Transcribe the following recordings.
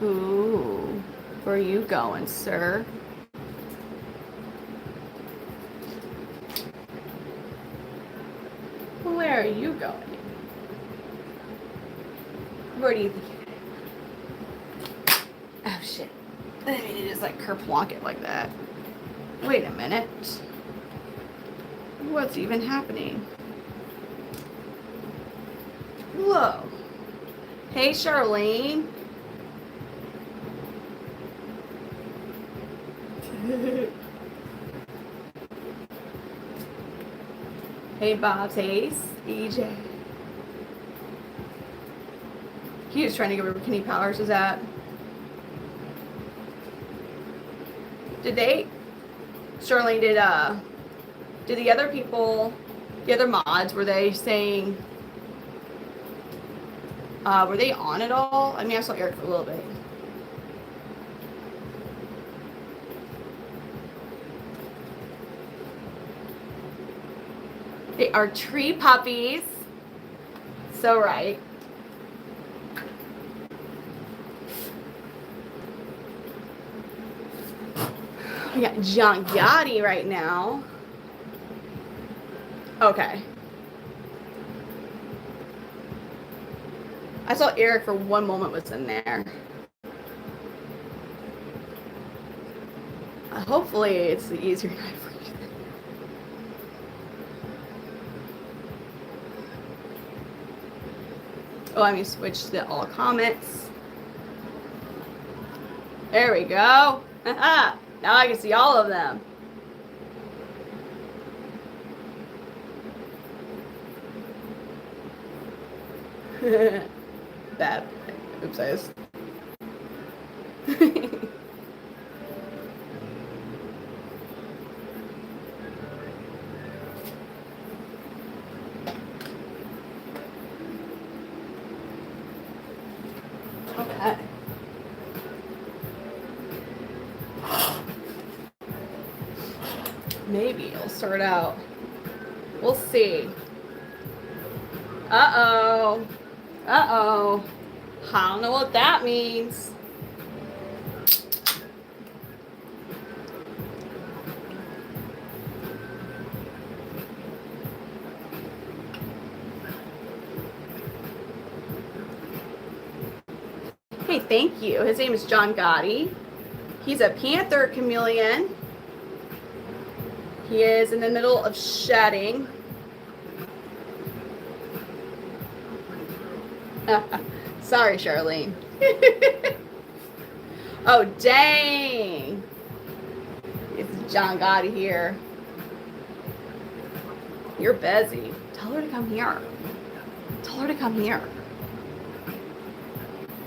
Ooh, where are you going, sir? Where are you going? Where do you think? Oh shit! I didn't mean to just like kerplonk it like that. Wait a minute. What's even happening? Whoa. Hey, Charlene. Hey, Bob Taste. EJ. He was trying to get where Kenny Powers is at. Did they? Charlene, did the other people, the other mods, were they saying, were they on at all? I mean, I saw Eric for a little bit. They are tree puppies. So right. We got John Gotti right now. Okay. I saw Eric for one moment was in there. Hopefully it's the easier night for you. Oh, let me switch to all comments. There we go. Now I can see all of them. That. Oops, I just. Okay. Maybe it'll sort out. We'll see. Uh-oh. Uh-oh. I don't know what that means. Hey, thank you. His name is John Gotti. He's a Panther Chameleon. He is in the middle of shedding. Sorry, Charlene. Oh, dang. It's John Gotti here. You're busy. Tell her to come here. Tell her to come here.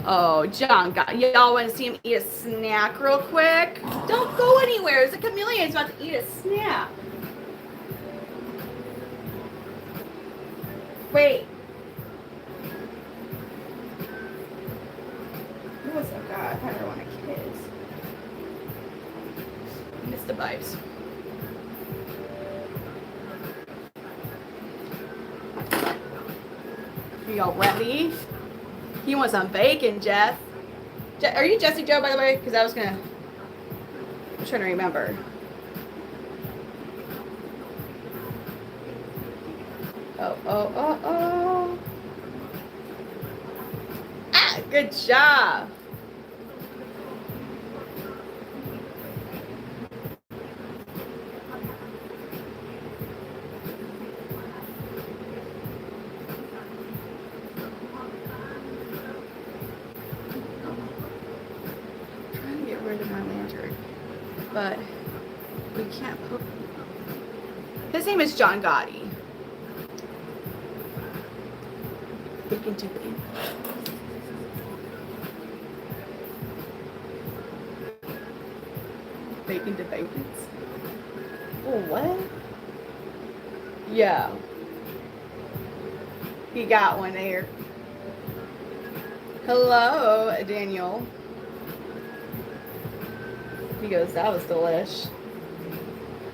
Oh, John Gotti. Y'all want to see him eat a snack real quick? Don't go anywhere. There's a chameleon. He's about to eat a snack. Wait. What's up, God? I don't want to kids. Missed the vibes. Are y'all ready? He wants some bacon, Jeff. Are you Jesse Joe, by the way? Because I'm trying to remember. Oh. Ah, good job. But we can't put. His name is John Gotti. Bacon to bacon. Bacon to bacons. Oh, what? Yeah. He got one there. Hello, Daniel. He goes, that was delish.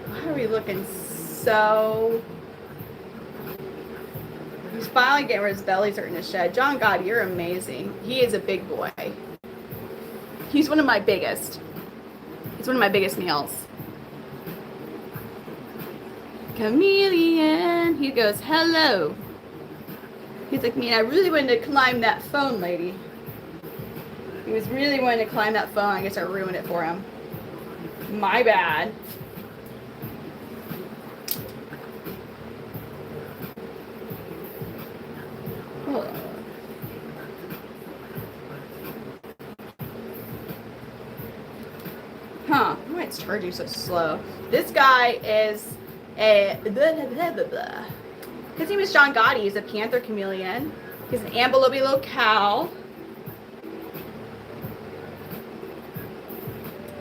Why are we looking so... He's finally getting where his belly's starting to shed. John Gotti, you're amazing. He is a big boy. He's one of my biggest. He's one of my biggest males. Chameleon. He goes, hello. He's like, man, I really wanted to climb that phone, lady. He was really wanting to climb that phone. I guess I ruined it for him. My bad. Hold on. Huh, why it's charging so slow? This guy is a blah, blah, blah, blah, blah. His name is John Gotti. He's a Panther Chameleon. He's an ambilobi locale.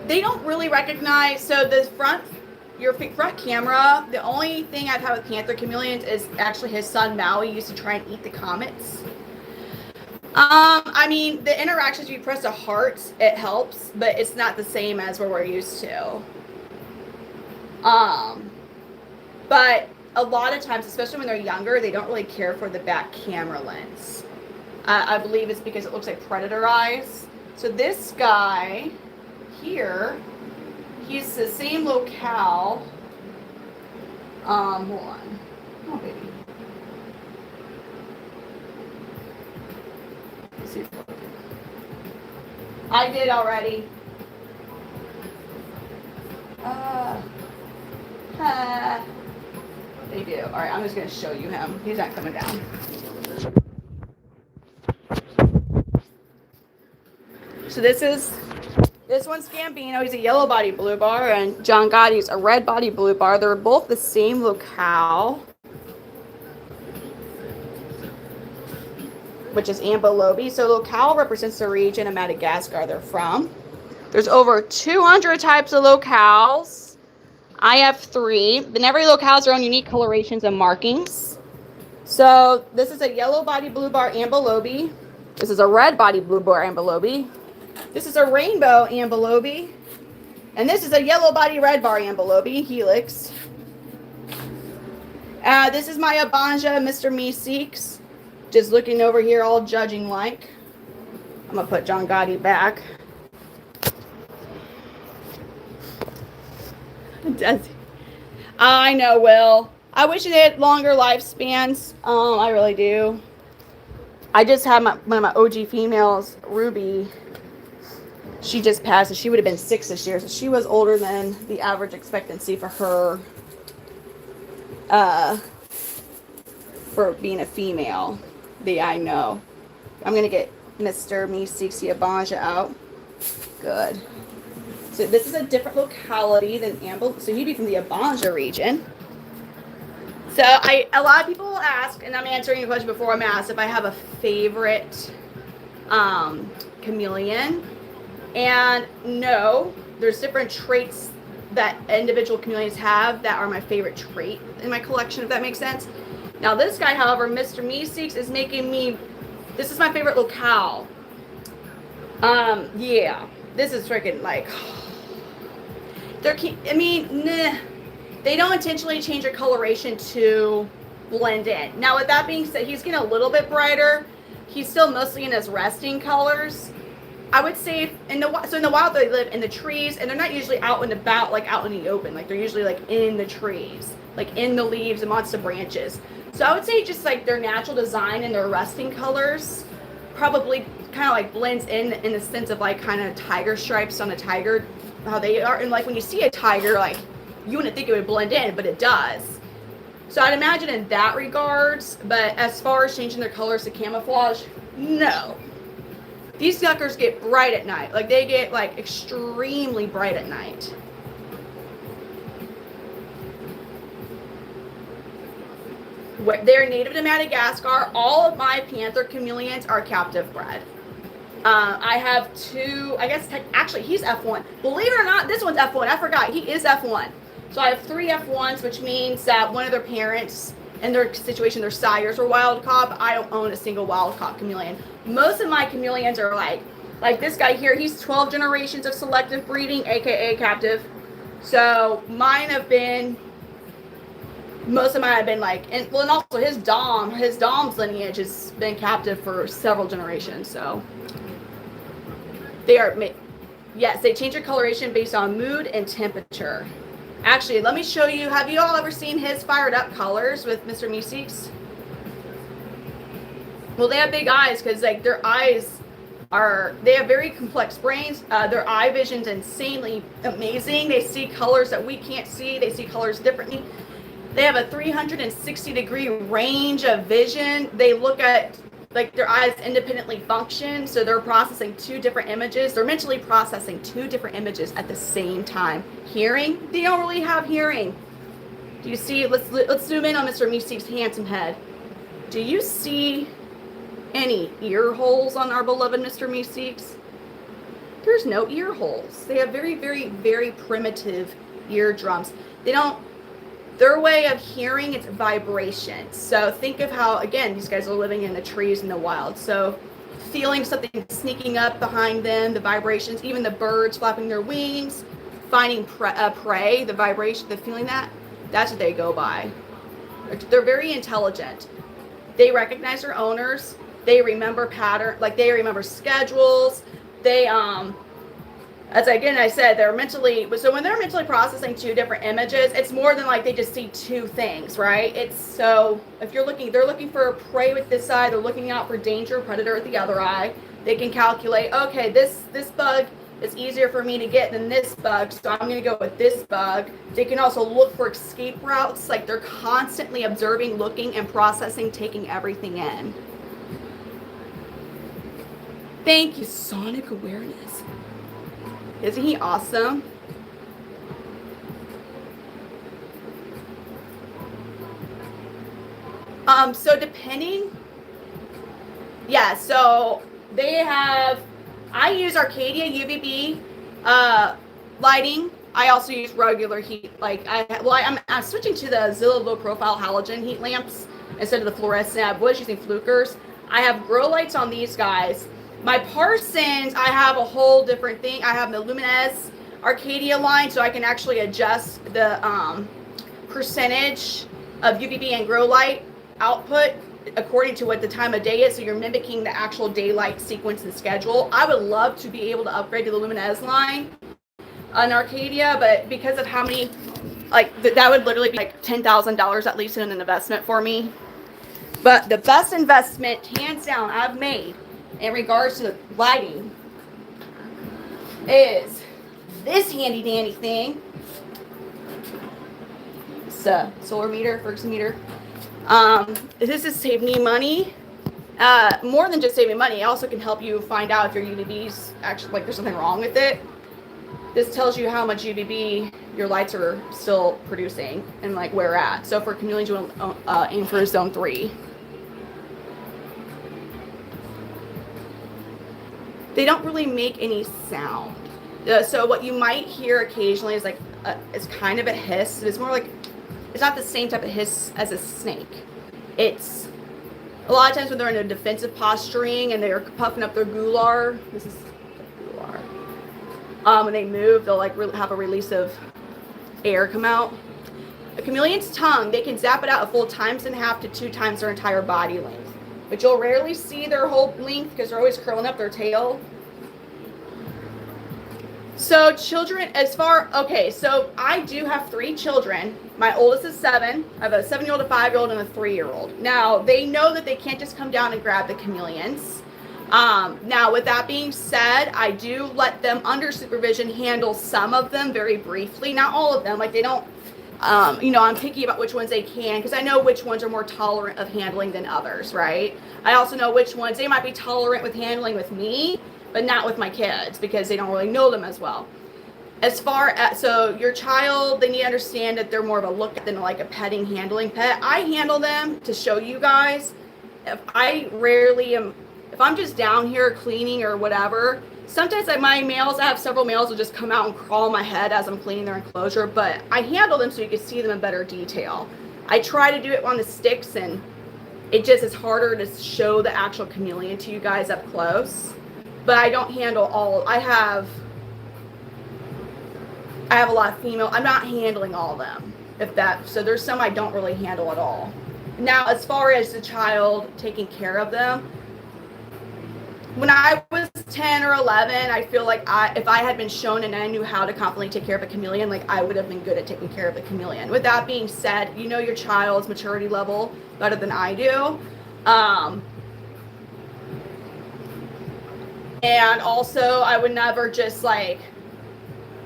They don't really recognize, so the your front camera, the only thing I've had with Panther Chameleons is actually his son Maui used to try and eat the comets. I mean, the interactions, you press a heart, it helps, but it's not the same as what we're used to. But a lot of times, especially when they're younger, they don't really care for the back camera lens. I believe it's because it looks like predator eyes. So this guy here, he's the same locale. Hold on. Oh, baby. Let's see if I did already. They do. All right, I'm just going to show you him. He's not coming down. So this one's Gambino. He's a yellow body blue bar, and John Gotti's a red body blue bar. They're both the same locale, which is ambilobi. So locale represents the region of Madagascar they're from. There's over 200 types of locales. I have 3. Then every locale has their own unique colorations and markings. So this is a yellow body blue bar ambilobi. This is a red body blue bar ambilobi. This is a rainbow ambilobi. And this is a yellow body red bar ambilobi helix. This is my Abanja Mr. Meeseeks. Just looking over here all judging like. I'm going to put John Gotti back. I know, Will. I wish they had longer lifespans. I really do. I just had one of my OG females, Ruby. She just passed, and she would have been 6 this year, so she was older than the average expectancy for her, for being a female. I know. I'm gonna get Mr. Meeseeks Abanja out. Good. So this is a different locality than so he'd be from the Abanja region. So a lot of people will ask, and I'm answering a question before I'm asked, if I have a favorite chameleon. And no, there's different traits that individual chameleons have that are my favorite trait in my collection, if that makes sense. Now this guy, however, Mr. Meeseeks, is making me, this is my favorite locale. Yeah, this is freaking like, they don't intentionally change their coloration to blend in. Now with that being said, he's getting a little bit brighter. He's still mostly in his resting colors. I would say in the wild they live in the trees, and they're not usually out and about, like out in the open. Like they're usually like in the trees, like in the leaves amongst the branches. So I would say just like their natural design and their resting colors probably kind of like blends in the sense of like kind of tiger stripes on a tiger, how they are. And like when you see a tiger, like you wouldn't think it would blend in, but it does. So I'd imagine in that regards, but as far as changing their colors to camouflage, no. These suckers get bright at night. Like they get like extremely bright at night. They're native to Madagascar. All of my Panther Chameleons are captive bred. I have 2, I guess, actually he's F1. Believe it or not, this one's F1. I forgot, he is F1. So I have 3 F1s, which means that one of their parents, in their situation, their sires were wild caught. I don't own a single wild caught chameleon. Most of my chameleons are like this guy here, he's 12 generations of selective breeding, aka captive. So mine have been, most of mine have been like, and also his dom's lineage has been captive for several generations. So they are Yes, they change their coloration based on mood and temperature. Actually, let me show you. Have you all ever seen his fired up colors with Mr. Meeseeks? Well, they have big eyes because like their eyes they have very complex brains. Their eye vision's insanely amazing. They see colors that we can't see. They see colors differently. They have a 360-degree range of vision. They look at, like, their eyes independently function, so they're processing 2 different images. They're mentally processing 2 different images at the same time. Hearing, they don't really have hearing. Do you see? Let's zoom in on Mr. Meeseeks' handsome head. Do you see any ear holes on our beloved Mr. Meeseeks? There's no ear holes. They have very, very, very primitive eardrums. Their way of hearing, it's vibration. So think of how, again, these guys are living in the trees in the wild. So feeling something sneaking up behind them, the vibrations, even the birds flapping their wings, finding prey, the vibration, the feeling that's what they go by. They're very intelligent. They recognize their owners. They remember pattern, like they remember schedules. They, as again I said, so when they're mentally processing 2 different images, it's more than like they just see 2 things, right? It's so if they're looking for prey with this eye, they're looking out for danger, predator with the other eye. They can calculate, okay, this bug is easier for me to get than this bug, so I'm going to go with this bug. They can also look for escape routes, like they're constantly observing, looking, and processing, taking everything in. Thank you, Sonic Awareness. Isn't he awesome? So depending, yeah, so I use Arcadia UVB lighting. I also use regular heat, I'm switching to the Zillow low profile halogen heat lamps instead of the fluorescent. I was using Flukers. I have grow lights on these guys. My Parsons, I have a whole different thing. I have the Luminez Arcadia line, so I can actually adjust the percentage of UVB and grow light output according to what the time of day is, so you're mimicking the actual daylight sequence and schedule. I would love to be able to upgrade to the Luminez line on Arcadia, but because of how many, that would literally be like $10,000 at least in an investment for me. But the best investment, hands down, I've made in regards to lighting is this handy dandy thing. It's a solar meter, Ferguson meter. This has saved me money. More than just saving money, it also can help you find out if your UVB's actually, like, there's something wrong with it. This tells you how much UVB your lights are still producing and like where we're at. So for chameleons, you want to aim for zone 3. They don't really make any sound. So what you might hear occasionally is it's kind of a hiss. It's more like, it's not the same type of hiss as a snake. It's a lot of times when they're in a defensive posturing and they're puffing up their gular. This is the gular. When they move, they'll have a release of air come out. A chameleon's tongue, they can zap it out a full 1.5 to 2 times their entire body length. But you'll rarely see their whole length because they're always curling up their tail. So children, so I do have 3 children. My oldest is 7. I have a 7-year-old, a 5-year-old, and a 3-year-old. Now, they know that they can't just come down and grab the chameleons. Now, with that being said, I do let them, under supervision, handle some of them very briefly. Not all of them. Like, they don't, I'm picky about which ones they can because I know which ones are more tolerant of handling than others, right? I also know which ones they might be tolerant with handling with me, but not with my kids because they don't really know them as well. As far as, so your child, they need to understand that they're more of a look than like a petting, handling pet. I handle them to show you guys. If I'm just down here cleaning or whatever, sometimes my males, I have several males will just come out and crawl on my head as I'm cleaning their enclosure, but I handle them so you can see them in better detail. I try to do it on the sticks and it just is harder to show the actual chameleon to you guys up close. But I don't handle all. I have a lot of female. I'm not handling all of them. So there's some I don't really handle at all. Now, as far as the child taking care of them, when I was 10 or 11, I feel like if I had been shown and I knew how to confidently take care of a chameleon, like I would have been good at taking care of a chameleon. With that being said, you know your child's maturity level better than I do. And also, I would never just like,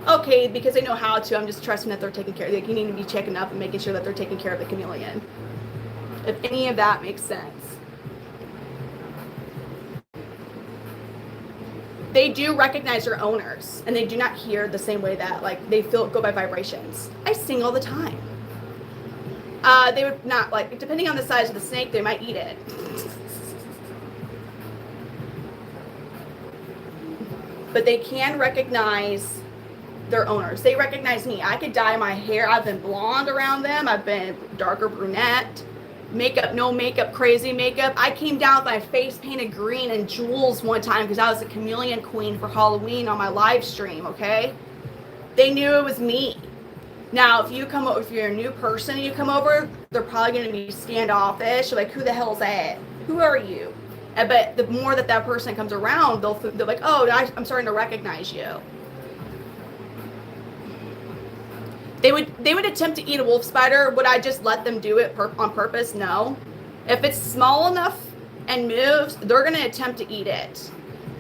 okay, because they know how to, I'm just trusting that they're taking care of it. Like, you need to be checking up and making sure that they're taking care of the chameleon. If any of that makes sense. They do recognize their owners, and they do not hear the same way that like they go by vibrations. I sing all the time. They would not, like, depending on the size of the snake, they might eat it. But they can recognize their owners. They recognize me. I could dye my hair. I've been blonde around them. I've been darker brunette. Makeup, no makeup, crazy makeup. I came down with my face painted green and jewels one time because I was a chameleon queen for Halloween on my live stream, okay? They knew it was me. Now, if you're a new person and you come over, they're probably going to be standoffish. Like, who the hell is that? Who are you? But the more that person comes around, they're like, oh, I'm starting to recognize you. They would attempt to eat a wolf spider. Would I just let them do it on purpose? No. If it's small enough and moves, they're going to attempt to eat it.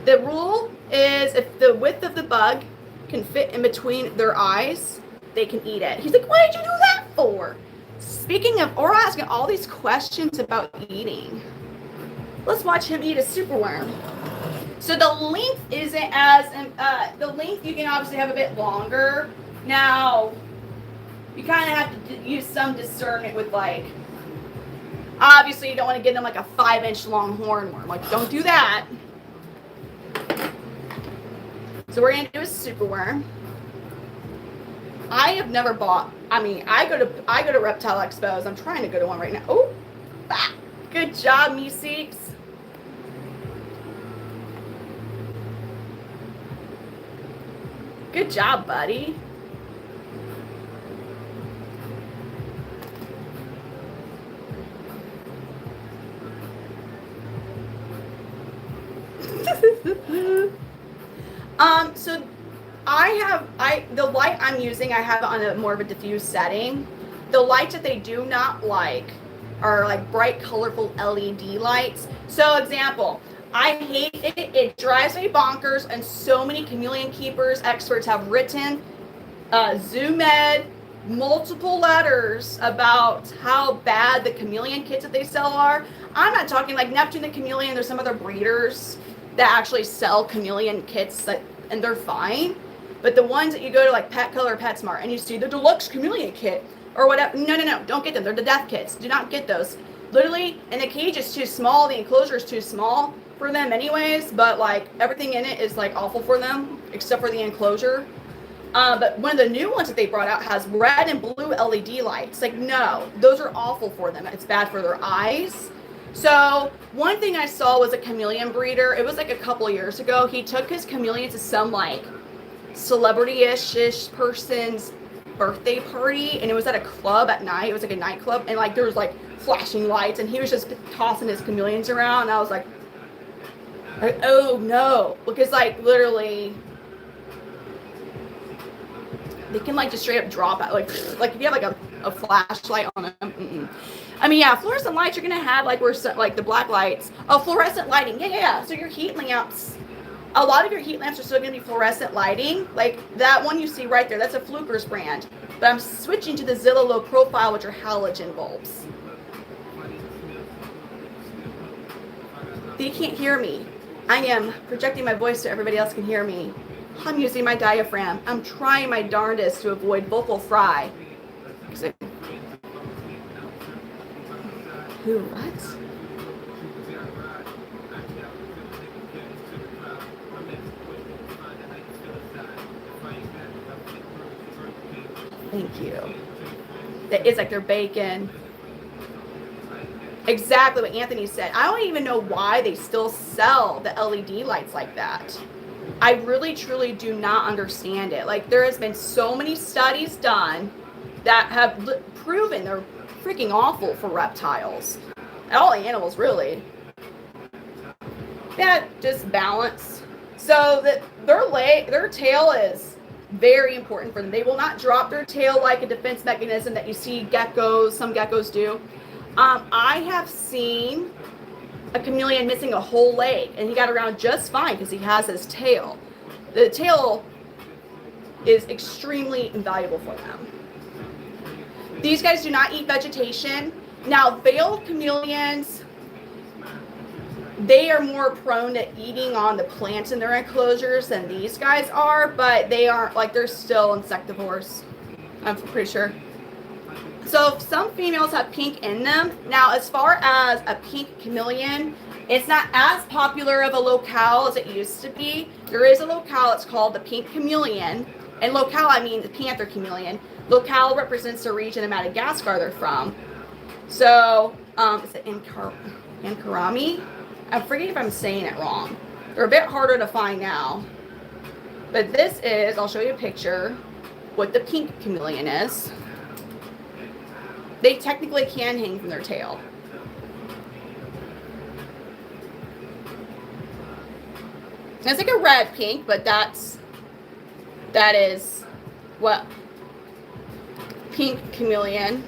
The rule is if the width of the bug can fit in between their eyes, they can eat it. He's like, what did you do that for? Speaking of, or asking all these questions about eating. Let's watch him eat a superworm. So the length isn't as, the length you can obviously have a bit longer. Now, you kind of have to use some discernment with, like, obviously you don't want to give them like a 5-inch long hornworm. Like, don't do that. So we're going to do a superworm. I have never bought, I go to Reptile Expos. I'm trying to go to one right now. Oh, good job, Meeseeks. Good job, buddy. So the light I'm using, I have it on a more of a diffuse setting. The lights that they do not like are like bright, colorful LED lights. So example, I hate it. It drives me bonkers, and so many chameleon keepers experts have written ZooMed multiple letters about how bad the chameleon kits that they sell are. I'm not talking like Neptune the Chameleon. There's some other breeders that actually sell chameleon kits and they're fine. But the ones that you go to like Petco or PetSmart and you see the deluxe chameleon kit or whatever, no, don't get them. They're the death kits. Do not get those. Literally, and the cage is too small. The enclosure is too small for them anyways, but like everything in it is like awful for them except for the enclosure. But one of the new ones that they brought out has red and blue LED lights. Like, no, those are awful for them. It's bad for their eyes. So one thing I saw was a chameleon breeder. It was like a couple of years ago. He took his chameleon to some like celebrity-ish person's birthday party, and it was at a club at night. It was like a nightclub, and like there was like flashing lights, and he was just tossing his chameleons around, and I was like oh no, because like literally they can like just straight up drop out, like if you have like a flashlight on them. I mean, yeah, fluorescent lights you're gonna have like like the black lights. Oh, fluorescent lighting, yeah. So your heat lamps, a lot of your heat lamps are still gonna be fluorescent lighting. Like that one you see right there, that's a Fluker's brand. But I'm switching to the Zillow low profile, which are halogen bulbs. They can't hear me. I am projecting my voice so everybody else can hear me. I'm using my diaphragm. I'm trying my darndest to avoid vocal fry. Who, what? Thank you. That is like their bacon. Exactly what Anthony said. I don't even know why they still sell the LED lights like that. I really, truly do not understand it. Like, there has been so many studies done that have proven they're freaking awful for reptiles. All animals, really. Yeah, just balance. So that their tail is very important for them. They will not drop their tail like a defense mechanism that you see geckos, some geckos do. I have seen a chameleon missing a whole leg, and he got around just fine because he has his tail. The tail is extremely invaluable for them. These guys do not eat vegetation. Now, veiled chameleons, they are more prone to eating on the plants in their enclosures than these guys are, but they aren't, like, they're still insectivores, I'm pretty sure. So some females have pink in them. Now, as far as a pink chameleon, it's not as popular of a locale as it used to be. There is a locale, it's called the pink chameleon. And locale, I mean the panther chameleon. Locale represents the region of Madagascar they're from. So, is it Inkarami? I'm forgetting if I'm saying it wrong. They're a bit harder to find now. But this is, I'll show you a picture, what the pink chameleon is. They technically can hang from their tail. It's like a red pink, but that is what pink chameleon.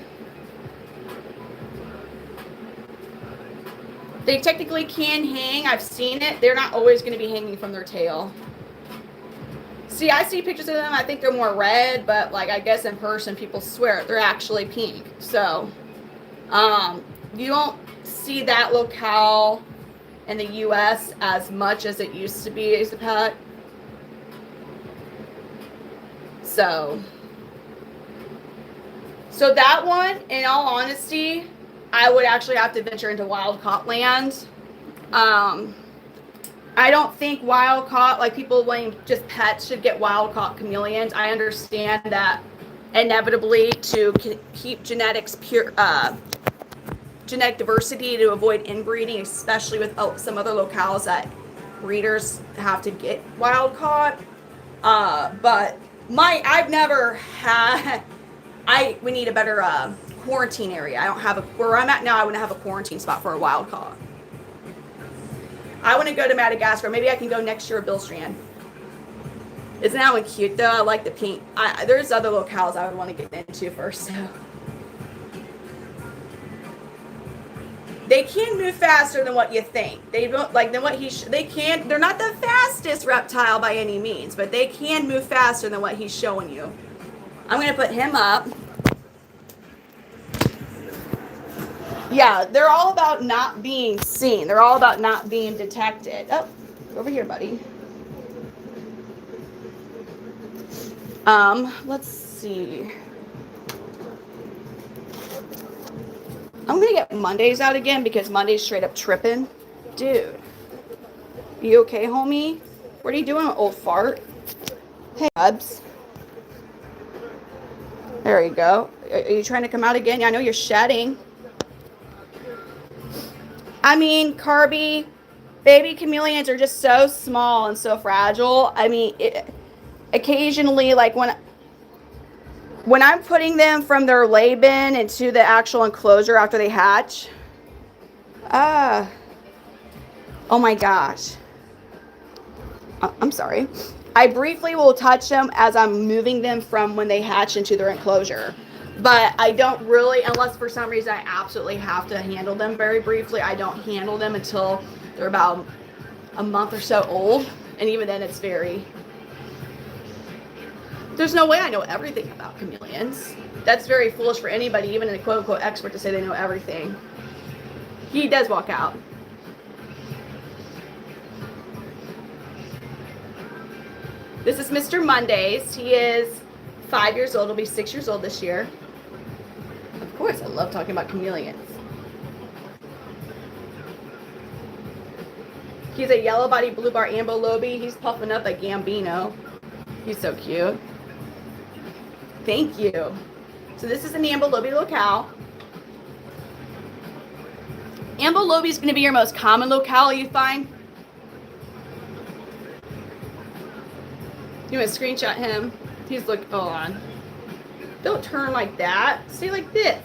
They technically can hang. I've seen it. They're not always going to be hanging from their tail. See, I see pictures of them. I think they're more red, but like I guess in person, people swear they're actually pink. So, you don't see that locale in the U.S. as much as it used to be as a pet. So that one, in all honesty, I would actually have to venture into wild caught land. I don't think wild caught, like people wanting just pets should get wild caught chameleons. I understand that inevitably to keep genetics pure, genetic diversity, to avoid inbreeding, especially with some other locales that breeders have to get wild caught. But I've never had, we need a better quarantine area. I don't have where I'm at now, I wouldn't have a quarantine spot for a wild caught. I want to go to Madagascar. Maybe I can go next year with Bill Strand. Isn't that one cute though? I like the pink. There's other locales I would want to get into first. So. They can move faster than what you think. They don't than what they can. They're not the fastest reptile by any means, but they can move faster than what he's showing you. I'm gonna put him up. Yeah, they're all about not being seen. They're all about not being detected. Oh, over here, buddy. Let's see. I'm gonna get Mondays out again because Monday's straight up tripping. Dude, you okay, homie? What are you doing, old fart? Hey, Bubs. There you go. Are you trying to come out again? I know you're shedding. I mean, Carby, baby chameleons are just so small and so fragile. I mean, occasionally, like when I'm putting them from their lay bin into the actual enclosure after they hatch, oh my gosh. I'm sorry. I briefly will touch them as I'm moving them from when they hatch into their enclosure. But I don't really, unless for some reason I absolutely have to handle them very briefly, I don't handle them until they're about a month or so old. And even then it's there's no way I know everything about chameleons. That's very foolish for anybody, even a quote-unquote expert, to say they know everything. He does walk out. This is Mr. Mondays. He is 5 years old. He'll be 6 years old this year. Of course, I love talking about chameleons. He's a yellow-bodied blue bar ambo-lobe. He's puffing up like Gambino. He's so cute. Thank you. So this is an ambo-lobe locale. Ambo-lobe is going to be your most common locale you find. You want to screenshot him? He's like, hold on. Don't turn like that. Stay like this.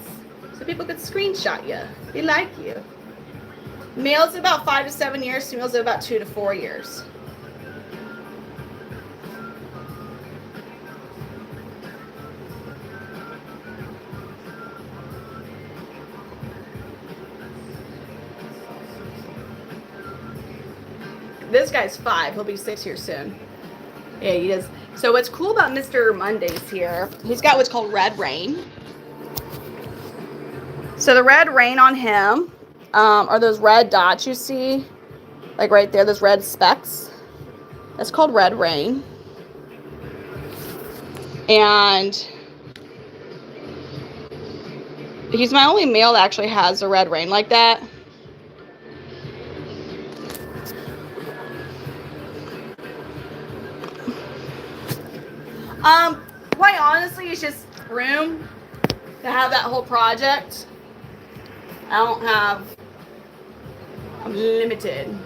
So people could screenshot you. They like you. Males about 5 to 7 years. Females about 2 to 4 years. This guy's 5. He'll be 6 here soon. Yeah, he does. So what's cool about Mr. Mondays here, he's got what's called red rain. So the red rain on him are those red dots you see, like right there, those red specks. That's called red rain. And he's my only male that actually has a red rain like that. Quite honestly, it's just room to have that whole project. I'm limited.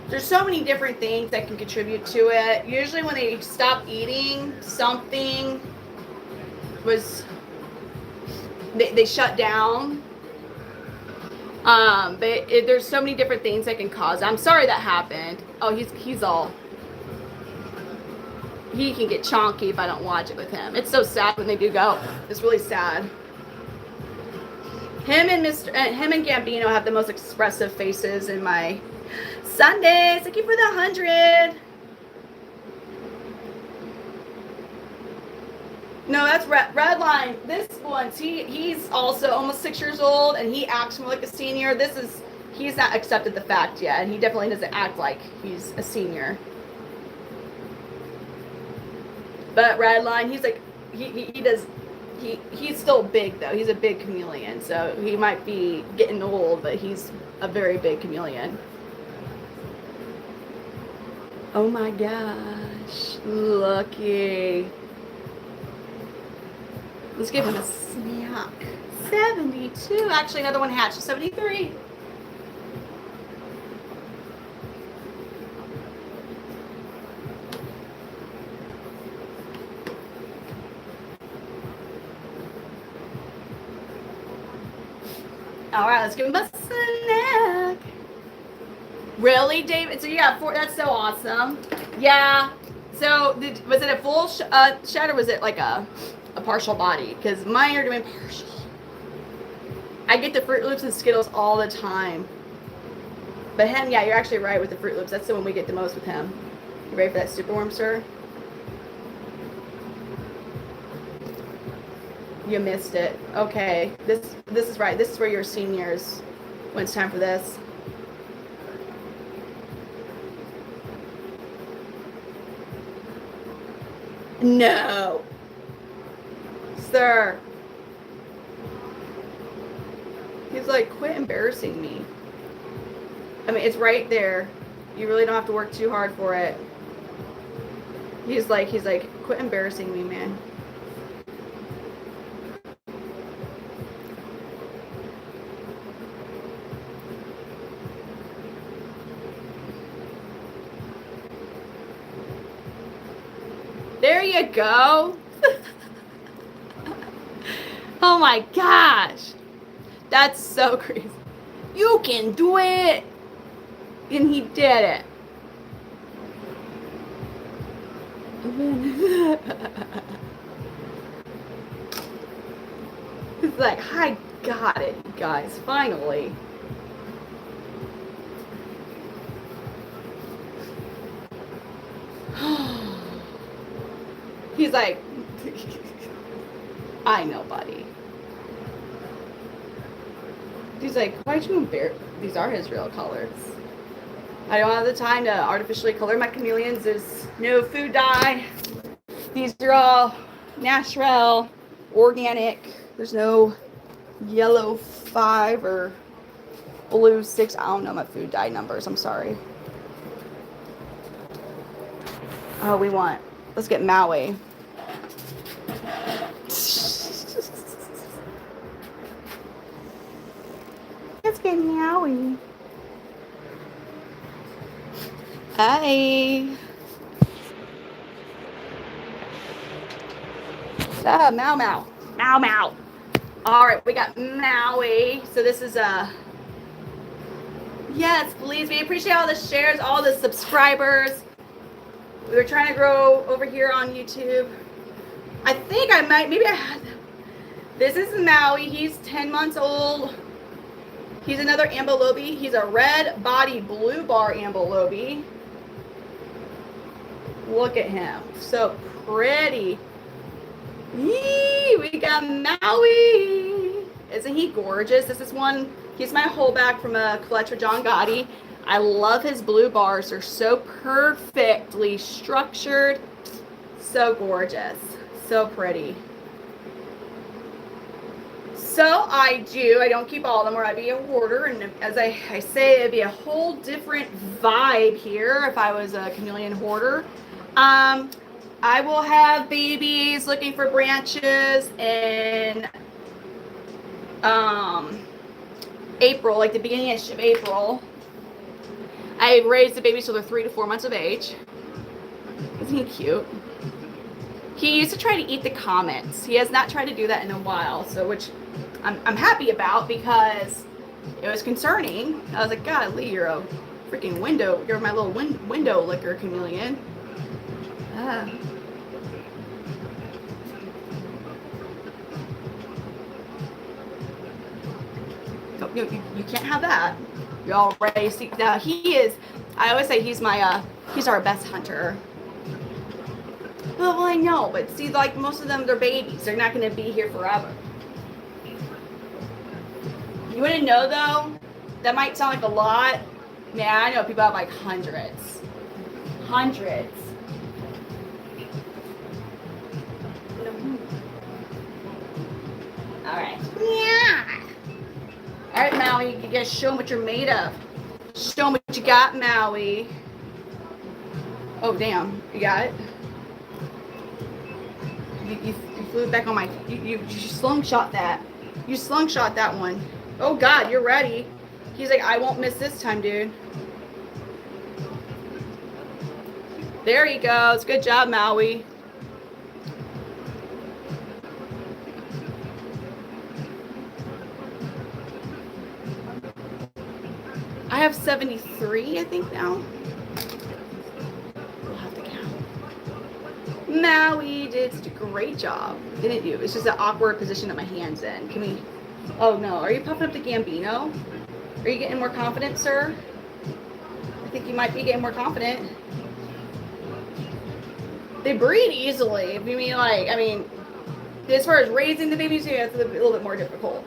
There's so many different things that can contribute to it. Usually when they stop eating, something was, they shut down. But there's so many different things that can cause it. I'm sorry that happened. Oh, he's all, he can get chonky if I don't watch it with him. It's so sad when they do go. It's really sad. Him and Gambino have the most expressive faces in my Sundays. Thank you for the 100. No, that's Redline. This one's he's also almost 6 years old and he acts more like a senior. He's not accepted the fact yet, and he definitely doesn't act like he's a senior. But Redline, he's like he's still big though. He's a big chameleon, so he might be getting old, but he's a very big chameleon. Oh my gosh, lucky. Let's give him a snack. 72. Actually, another one hatched. 73. All right, let's give him a snack. Really, David? So you got 4. That's so awesome. Yeah. So was it a full shed or was it like a partial body? Because mine are doing partial. I get the Fruit Loops and Skittles all the time. But him, yeah, you're actually right with the Fruit Loops. That's the one we get the most with him. You ready for that superworm, sir? You missed it. Okay. This is right. This is where you're seniors when it's time for this. No. Sir. He's like, quit embarrassing me. I mean, it's right there. You really don't have to work too hard for it. He's like, quit embarrassing me, man. There you go. Oh my gosh. That's so crazy. You can do it. And he did it. He's like, I got it, you guys, finally. He's like, I know, buddy. He's like, why'd you embarrass? These are his real colors. I don't have the time to artificially color my chameleons. There's no food dye. These are all natural, organic. There's no yellow 5 or blue 6. I don't know my food dye numbers. I'm sorry. Oh, let's get Maui. Let's get Maui. Hi. Mau Mau. Mau Mau. All right, we got Maui. So this is yes, please. We appreciate all the shares, all the subscribers. We were trying to grow over here on YouTube. I think maybe I had This is Maui. He's 10 months old. He's another ambilobi. He's a red body blue bar ambilobi. Look at him. So pretty. Yee, we got Maui. Isn't he gorgeous? This is one, he's my holdback from a collector, John Gotti. I love his blue bars. They're so perfectly structured. So gorgeous. So pretty. So I don't keep all of them, or I'd be a hoarder, and as I say, it'd be a whole different vibe here if I was a chameleon hoarder. I will have babies looking for branches in April, like the beginning of April. I raise the babies till they're 3 to 4 months of age. Isn't he cute? He used to try to eat the comets. He has not tried to do that in a while, so which I'm happy about, because it was concerning. I was like, golly, you're a freaking window. You're my little window licker chameleon. You can't have that. You're already see. Now he is. I always say he's our best hunter. Well, I know, but see, like most of them, they're babies. They're not going to be here forever. You want to know though? That might sound like a lot. Man, I know people have like hundreds. Hundreds. All right. Yeah. All right, Maui, you gotta show them what you're made of. Show them what you got, Maui. Oh, damn. You got it? You flew it back on my... You slungshot that. You slungshot that one. Oh, God, you're ready. He's like, I won't miss this time, dude. There he goes. Good job, Maui. I have 73, I think, now. We'll have to count. Maui did such a great job, didn't you? It's just an awkward position that my hand's in. Can we... Oh, no. Are you puffing up the Gambino? Are you getting more confident, sir? I think you might be getting more confident. They breed easily. If you mean, like, I mean, as far as raising the babies, yeah, it's a little bit more difficult.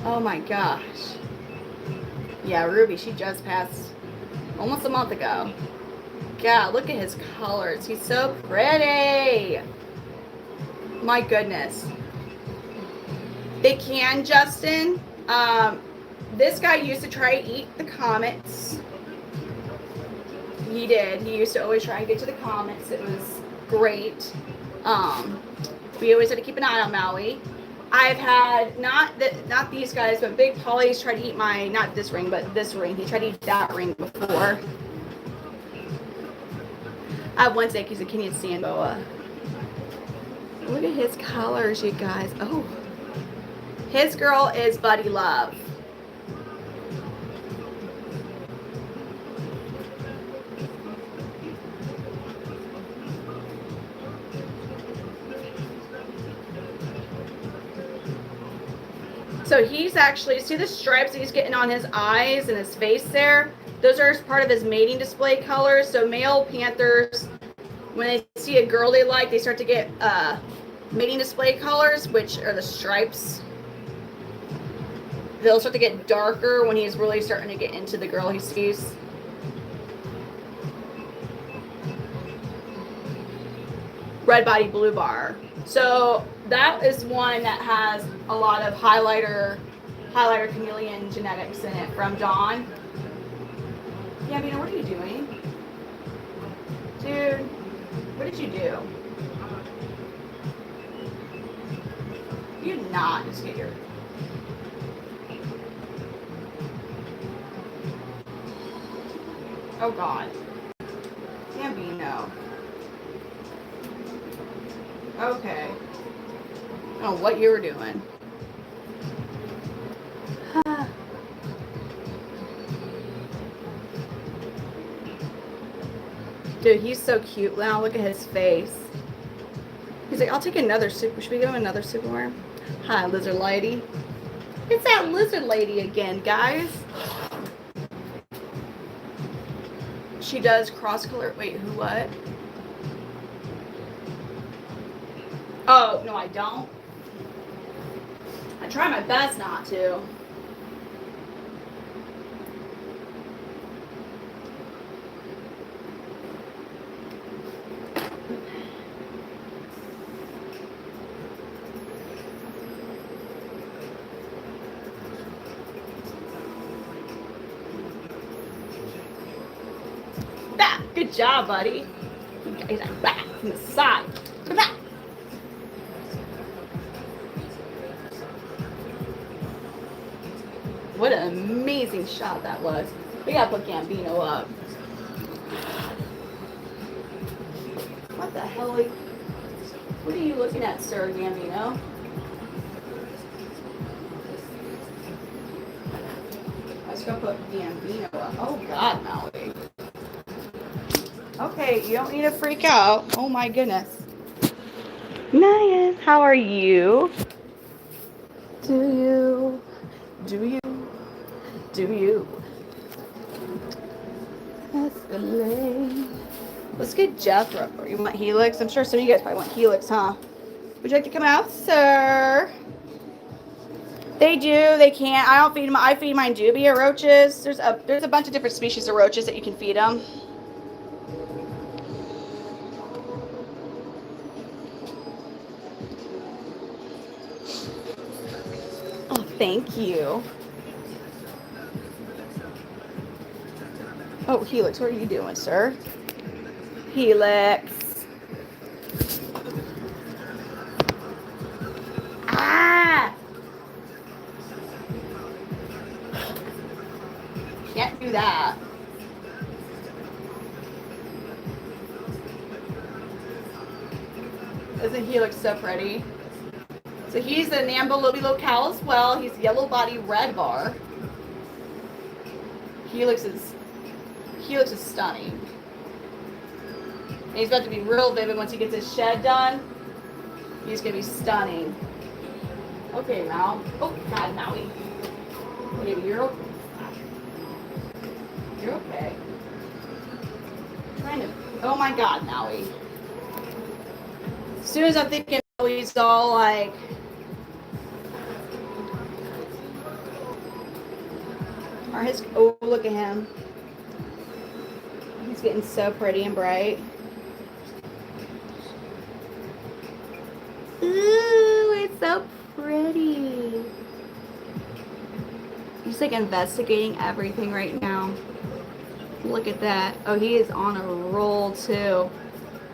Oh my gosh. Yeah, Ruby, she just passed almost a month ago. God, look at his colors. He's so pretty. My goodness. They can, Justin. This guy used to try to eat the comets. He did. He used to always try and get to the comets. It was great. We always had to keep an eye on Maui. I've had not these guys, but Big Polly's tried to eat my, not this ring, but this ring. He tried to eat that ring before. I have one snake. He's a Kenyan sand boa. Look at his colors, you guys. Oh, his girl is Buddy Love. So he's actually, see the stripes he's getting on his eyes and his face there? Those are part of his mating display colors. So male panthers, when they see a girl they like, they start to get mating display colors, which are the stripes. They'll start to get darker when he's really starting to get into the girl he sees. Red body blue bar. So that is one that has a lot of highlighter chameleon genetics in it from Dawn. Yeah, Mina, what are you doing? Dude, what did you do? You did not just get your... Oh, God. Gambino. Okay. I don't know what you were doing. Dude, he's so cute now. Look at his face. He's like, I'll take another super. Should we give him another super worm? Hi, lizard lady. It's that lizard lady again, guys. She does cross color. Wait, who, what? Oh, no, I don't. I try my best not to. Good job, buddy. He's like, back from the side. Come back. What an amazing shot that was. We gotta put Gambino up. What the hell? What are you looking at, sir, Gambino? I was gonna put Gambino up. Oh God, Maui. Okay, you don't need to freak out. Oh my goodness. Nyan, how are you? Do you? Escalade. Let's get Jethro. You want Helix? I'm sure some of you guys probably want Helix, huh? Would you like to come out, sir? They do. They can't. I don't feed them. I feed mine dubia roaches. There's a bunch of different species of roaches that you can feed them. Oh, thank you. Oh, Helix, what are you doing, sir? Helix. Ah! Can't do that. Isn't Helix so pretty? So he's the Nambo locale as well. He's yellow body red bar. Helix is stunning. And he's about to be real vivid once he gets his shed done. He's gonna be stunning. Okay, Mal. Oh God, Maui. Okay, you're okay. Oh my God, Maui. As soon as I'm thinking Maui's all like, oh, look at him. He's getting so pretty and bright. Ooh, it's so pretty. He's like investigating everything right now. Look at that. Oh, he is on a roll too.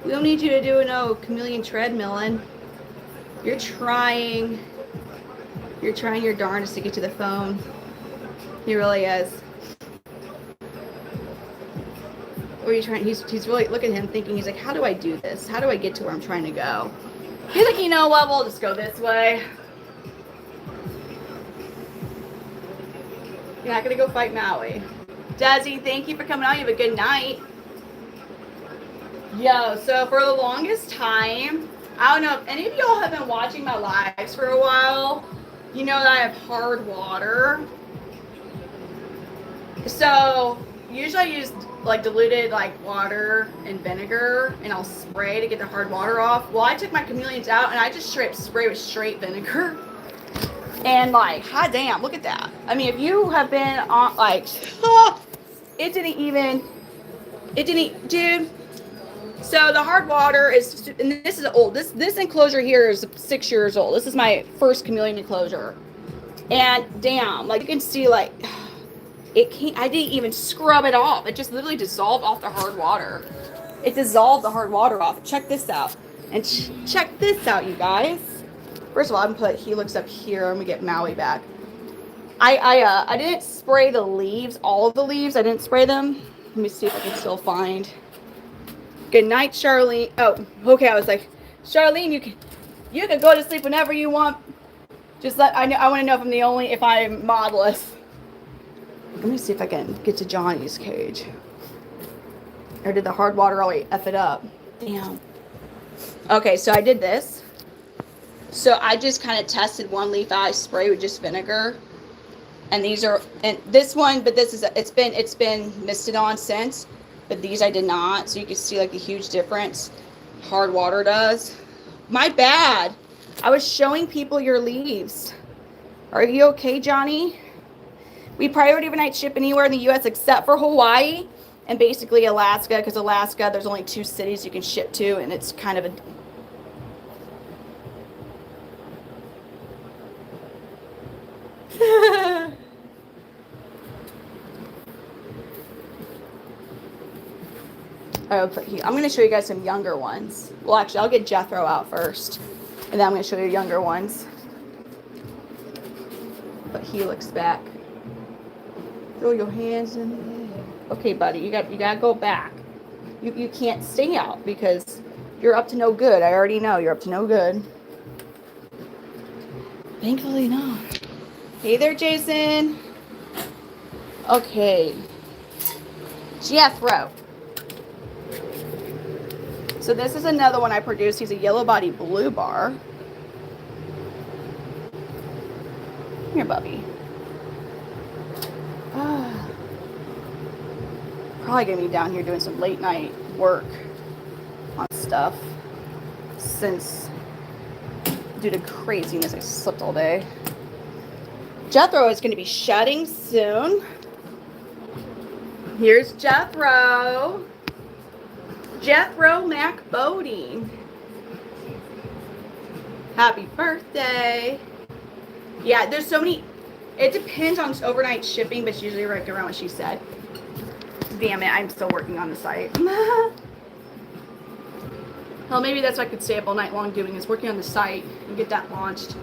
We don't need you to do no chameleon treadmilling. You're trying your darndest to get to the phone. He really is. What are you trying? He's really, look at him thinking, he's like, how do I do this? How do I get to where I'm trying to go? He's like, you know what, we'll just go this way. You're not gonna go fight Maui. Desi, thank you for coming out. You have a good night. Yo, so for the longest time, I don't know if any of y'all have been watching my lives for a while. You know that I have hard water. So usually I use like diluted like water and vinegar, and I'll spray to get the hard water off. Well, I took my chameleons out and I just spray with straight vinegar. And like, hot damn, look at that. I mean, if you have been on like, it didn't, dude. So the hard water is, and this is old. This enclosure here is 6 years old. This is my first chameleon enclosure. And damn, like you can see like, it can't, I didn't even scrub it off. It just literally dissolved off the hard water. It dissolved the hard water off. Check this out. And check this out, you guys. First of all, I'm gonna put Helix up here. I'm gonna get Maui back. I didn't spray the leaves, all of the leaves. I didn't spray them. Let me see if I can still find. Good night, Charlene. Oh, okay. I was like, Charlene, you can go to sleep whenever you want. Just I want to know if I'm modelless. Let me see if I can get to Johnny's cage. Or did the hard water really F it up? Damn. Okay, so I did this. So I just kind of tested one leaf eye spray with just vinegar. And these are, and this one, but this is, it's been misted on since, but these I did not. So you can see like a huge difference. Hard water does. My bad. I was showing people your leaves. Are you okay, Johnny? We priority overnight ship anywhere in the U.S. except for Hawaii and basically Alaska, because Alaska, there's only 2 cities you can ship to, and it's kind of a... I'm going to show you guys some younger ones. Well, actually, I'll get Jethro out first, and then I'm going to show you younger ones. But he looks back. Throw your hands in the air. Okay, buddy, you got to go back. You can't stay out because you're up to no good. I already know you're up to no good. Thankfully, no. Hey there, Jason. Okay. Jethro. So this is another one I produced. He's a yellow body blue bar. Come here, Bubby. Probably gonna be down here doing some late night work on stuff since due to craziness I slept all day. Jethro is gonna be shedding soon. Here's Jethro. Jethro Mac Bodine. Happy birthday. Yeah, there's so many. It depends on overnight shipping, but it's usually right around what she said. Damn it, I'm still working on the site. Well, maybe that's what I could stay up all night long doing, is working on the site and get that launched.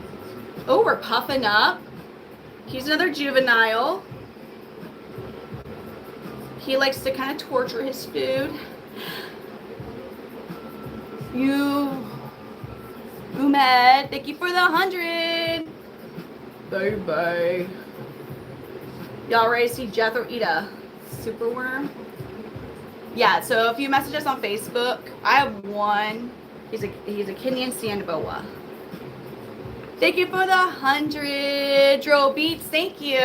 Oh, we're puffing up. He's another juvenile. He likes to kind of torture his food. Umed, thank you for the 100. Bye. Y'all ready to see Jethro eat a super worm? Yeah, so if you message us on Facebook, I have one. He's a Kenyan sand boa. Thank you for the 100 drill beats. Thank you.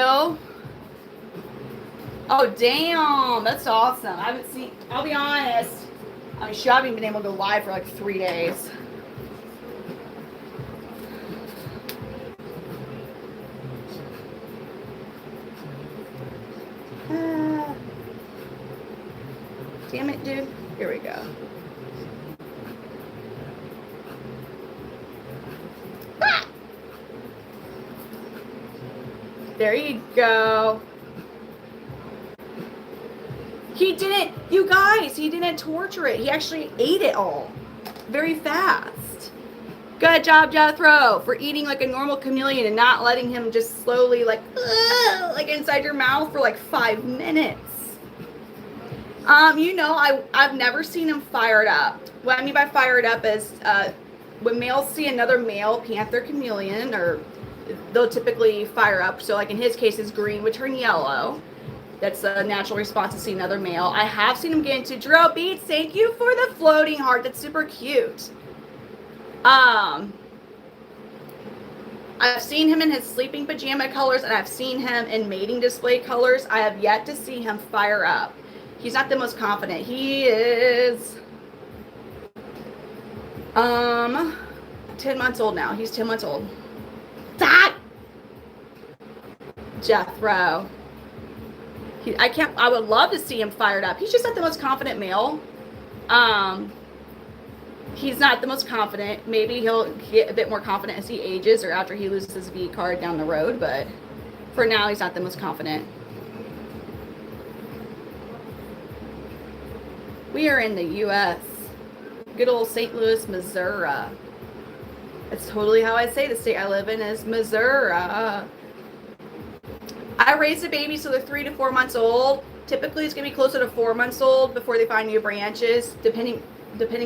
Oh damn, that's awesome. I haven't seen. I'll be honest. I haven't been able to go live for like 3 days. Damn it, dude. Here we go. Ah! There you go. He didn't, you guys, he didn't torture it. He actually ate it all very fast. Good job, Jethro, for eating like a normal chameleon and not letting him just slowly like inside your mouth for like 5 minutes. I've never seen him fired up. What I mean by fired up is when males see another male Panther Chameleon, or they'll typically fire up. So like in his case, his green would turn yellow. That's a natural response to see another male. I have seen him get into drill beats. Thank you for the floating heart. That's super cute. I've seen him in his sleeping pajama colors, and I've seen him in mating display colors. I have yet to see him fire up. He's not the most confident. He is 10 months old now. He's 10 months old. Stop! Jethro. I would love to see him fired up. He's just not the most confident male. He's not the most confident. Maybe he'll get a bit more confident as he ages or after he loses his V card down the road, but for now he's not the most confident. We are in the U.S. Good old St. Louis, Missouri. That's totally how I say the state I live in is Missouri. I raise the babies so they're 3 to 4 months old. Typically, it's going to be closer to 4 months old before they find new branches, depending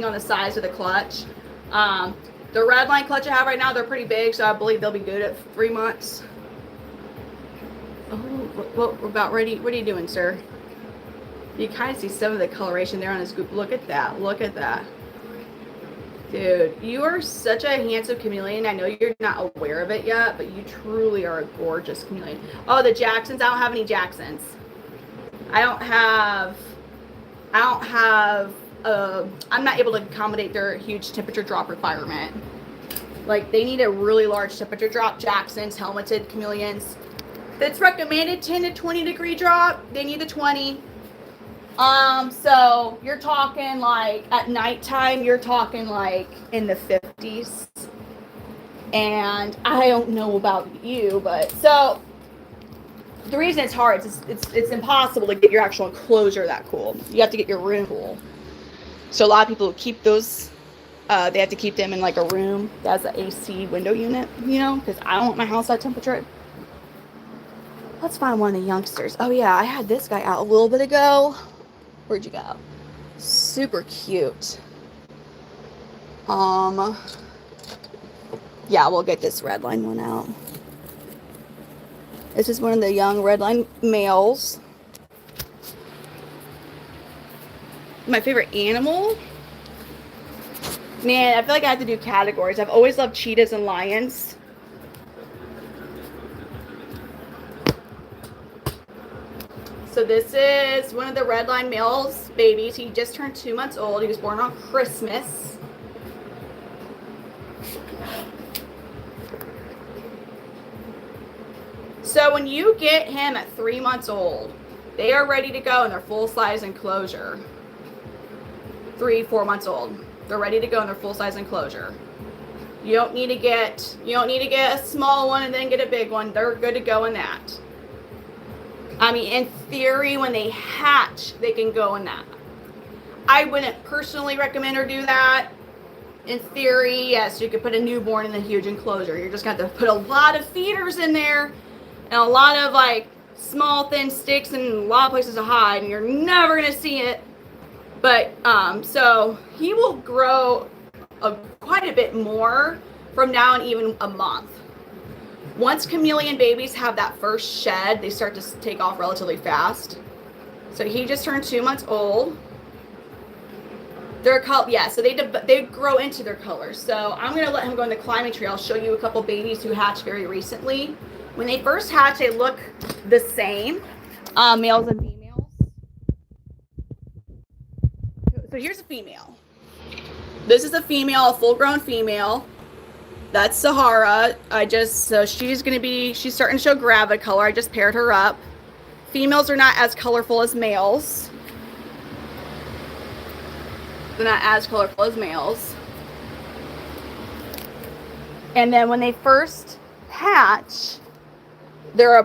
on the size of the clutch. The red line clutch I have right now, they're pretty big, so I believe they'll be good at 3 months. Oh, we're about ready. What are you doing, sir? You kind of see some of the coloration there on his goop. Look at that. Look at that. Dude, you are such a handsome chameleon. I know you're not aware of it yet, but you truly are a gorgeous chameleon. Oh, the Jacksons. I don't have any Jacksons. I'm not able to accommodate their huge temperature drop requirement. Like, they need a really large temperature drop. Jacksons, helmeted chameleons. That's recommended 10 to 20 degree drop. They need the 20. So you're talking like at nighttime, you're talking like in the 50s. And I don't know about you, but so the reason it's hard is it's impossible to get your actual enclosure that cool. You have to get your room cool. So a lot of people keep those, they have to keep them in like a room that has an AC window unit, you know, because I don't want my house at temperature. Let's find one of the youngsters. Oh yeah, I had this guy out a little bit ago. Where'd you go? Super cute. Yeah, we'll get this red line one out. This is one of the young red line males. My favorite animal? Man, I feel like I have to do categories. I've always loved cheetahs and lions. So this is one of the red line males babies. He just turned 2 months old. He was born on Christmas. So when you get him at 3 months old, they are ready to go in their full size enclosure. 3-4 months old. They're ready to go in their full size enclosure. You don't need to get a small one and then get a big one. They're good to go in that. I mean, in theory, when they hatch, they can go in that. I wouldn't personally recommend or do that. In theory, yes, you could put a newborn in a huge enclosure. You're just going to have to put a lot of feeders in there and a lot of like small thin sticks and a lot of places to hide, and you're never going to see it. But so he will grow quite a bit more from now and even a month. Once chameleon babies have that first shed, they start to take off relatively fast. So he just turned 2 months old. They're called, yeah, so they grow into their colors. So I'm going to let him go in the climbing tree. I'll show you a couple babies who hatched very recently. When they first hatch, they look the same, males and females. So here's a female. This is a female, a full-grown female. That's Sahara. So she's starting to show gravid color. I just paired her up. Females are not as colorful as males. They're not as colorful as males. And then when they first hatch, they're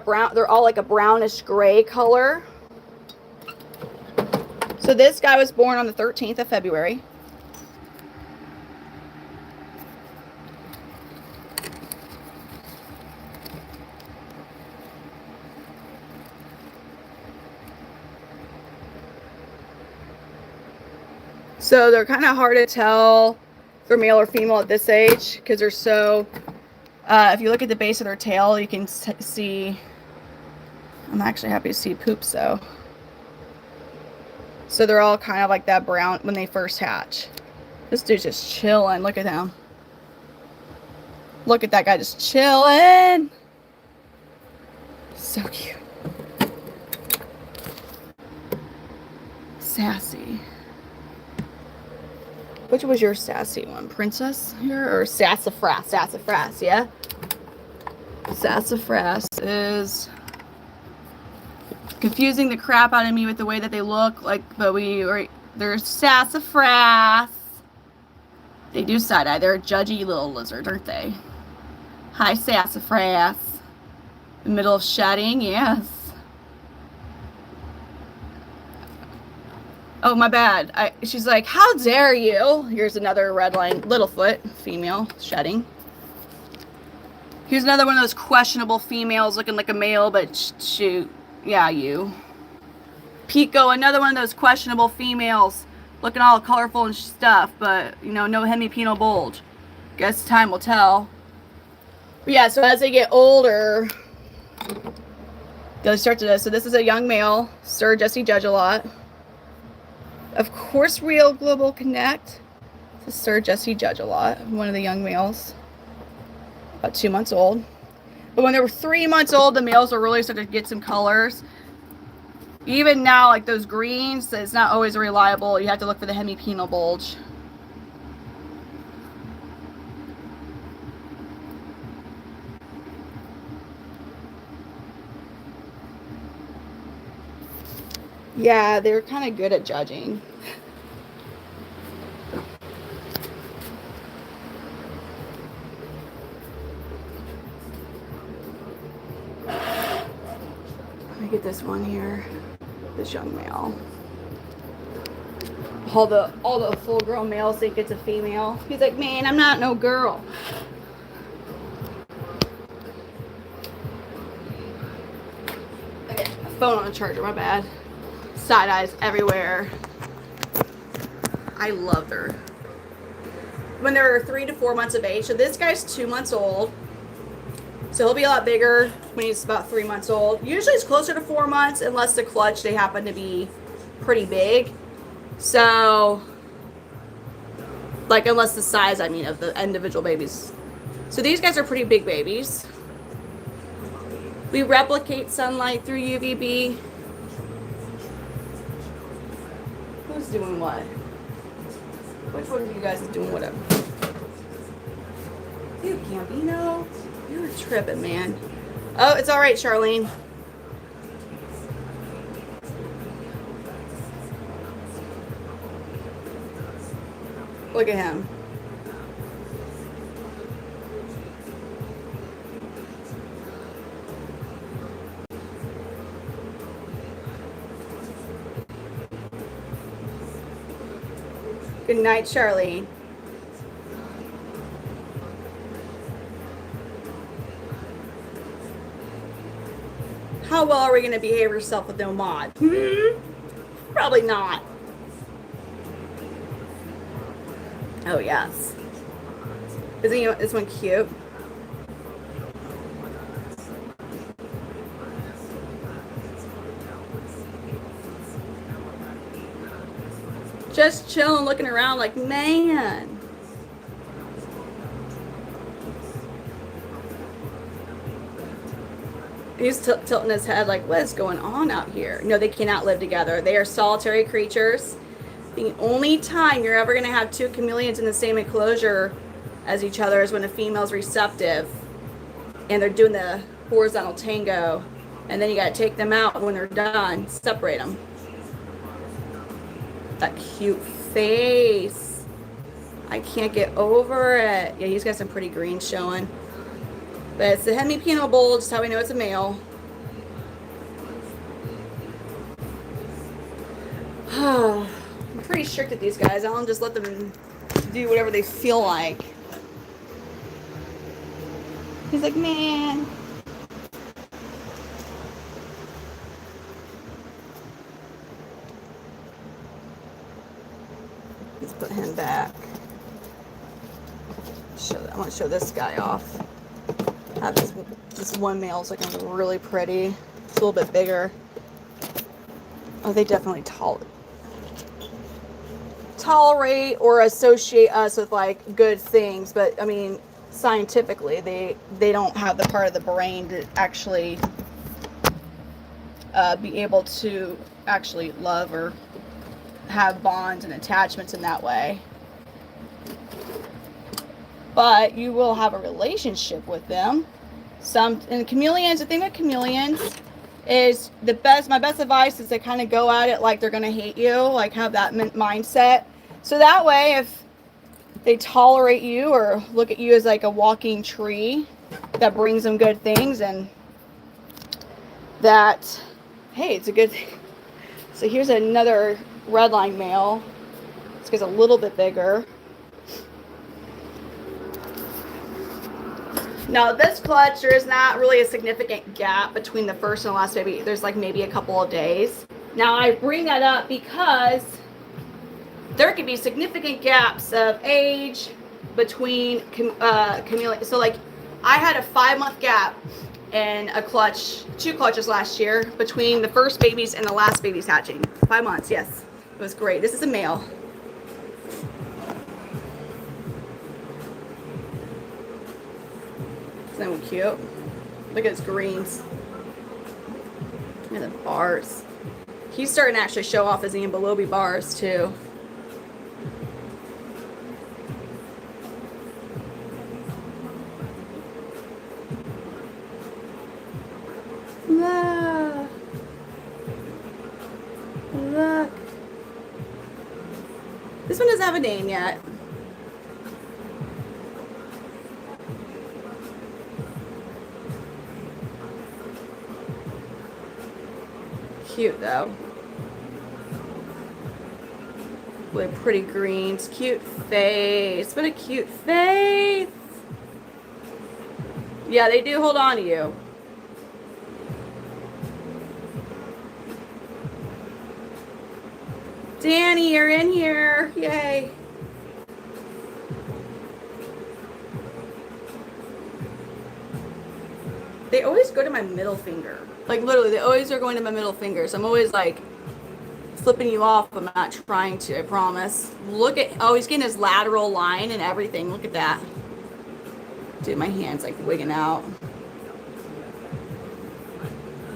all like a brownish gray color. So this guy was born on the 13th of February. So they're kind of hard to tell if they're male or female at this age because they're so, if you look at the base of their tail, you can see, I'm actually happy to see poops though. So they're all kind of like that brown when they first hatch. This dude's just chilling. Look at him. Look at that guy just chilling. So cute. Sassy. Which was your sassy one? Princess here or Sassafras? Sassafras, yeah? Sassafras is confusing the crap out of me with the way that they look like, but they're sassafras. They do side-eye. They're a judgy little lizard, aren't they? Hi, sassafras. The middle of shedding, yes. Oh, my bad. She's like, how dare you? Here's another red line, Littlefoot, female, shedding. Here's another one of those questionable females looking like a male, but shoot. Yeah, you. Pico, another one of those questionable females looking all colorful and stuff, but, you know, no hemipenal bulge. Guess time will tell. But yeah, so as they get older, they'll start to, so this is a young male, Sir Jesse Judge a lot. Of course, Real Global Connect. This is Sir Jesse Judge a lot, one of the young males, about 2 months old. But when they were 3 months old, the males are really starting to get some colors. Even now, like those greens, it's not always reliable. You have to look for the hemipenal bulge. Yeah, they're kind of good at judging. Let me get this one here. This young male. All the full-grown males think it's a female. He's like, man, I'm not no girl. Okay, phone on the charger, my bad. Side eyes everywhere. I love her. When they're 3 to 4 months of age. So this guy's 2 months old. So he'll be a lot bigger when he's about 3 months old. Usually it's closer to 4 months unless the clutch, they happen to be pretty big. So, like, unless the size, I mean, of the individual babies. So these guys are pretty big babies. We replicate sunlight through UVB. Who's doing what? Which one of you guys is doing whatever? Dude, Gambino, you're tripping, man. Oh, it's all right, Charlene. Look at him. Good night, Charlene. How well are we going to behave yourself with no mod? Probably not. Oh, yes. Isn't this one cute? Just chilling, looking around like, man. He's tilting his head like, what is going on out here? No, they cannot live together. They are solitary creatures. The only time you're ever going to have 2 chameleons in the same enclosure as each other is when a female's receptive and they're doing the horizontal tango. And then you got to take them out when they're done, separate them. That cute face. I can't get over it. Yeah, he's got some pretty greens showing. But it's the hemipenal bulge. That's how we know it's a male. I'm pretty strict at these guys. I don't just let them do whatever they feel like. He's like, man. Let's put him back. I want to show this guy off. I have this one male is looking really pretty. It's a little bit bigger. Oh, they definitely tolerate or associate us with like good things, but I mean, scientifically, they don't have the part of the brain to actually be able to actually love or have bonds and attachments in that way. But you will have a relationship with them. And chameleons, the thing with chameleons is my best advice is to kind of go at it like they're going to hate you, like have that mindset. So that way, if they tolerate you or look at you as like a walking tree that brings them good things, and that, hey, it's a good thing. So here's another redline male. This guy's a little bit bigger. Now this clutch, there is not really a significant gap between the first and the last baby. There's like maybe a couple of days. Now I bring that up because there could be significant gaps of age between chameleons. So like I had a 5-month gap in a clutch, 2 clutches last year between the first babies and the last babies hatching. 5 months, yes. It was great. This is a male. Isn't that cute? Look at his greens. And the bars. He's starting to actually show off his ambilobi bars too. Look. Look. This one doesn't have a name yet. Cute though. With pretty greens. Cute face. What a cute face. Yeah, they do hold on to you. Danny, you're in here. Yay. They always go to my middle finger. Like literally, they always are going to my middle finger. So I'm always like flipping you off. I'm not trying to, I promise. Look at, oh, he's getting his lateral line and everything. Look at that. Dude, my hand's like wigging out.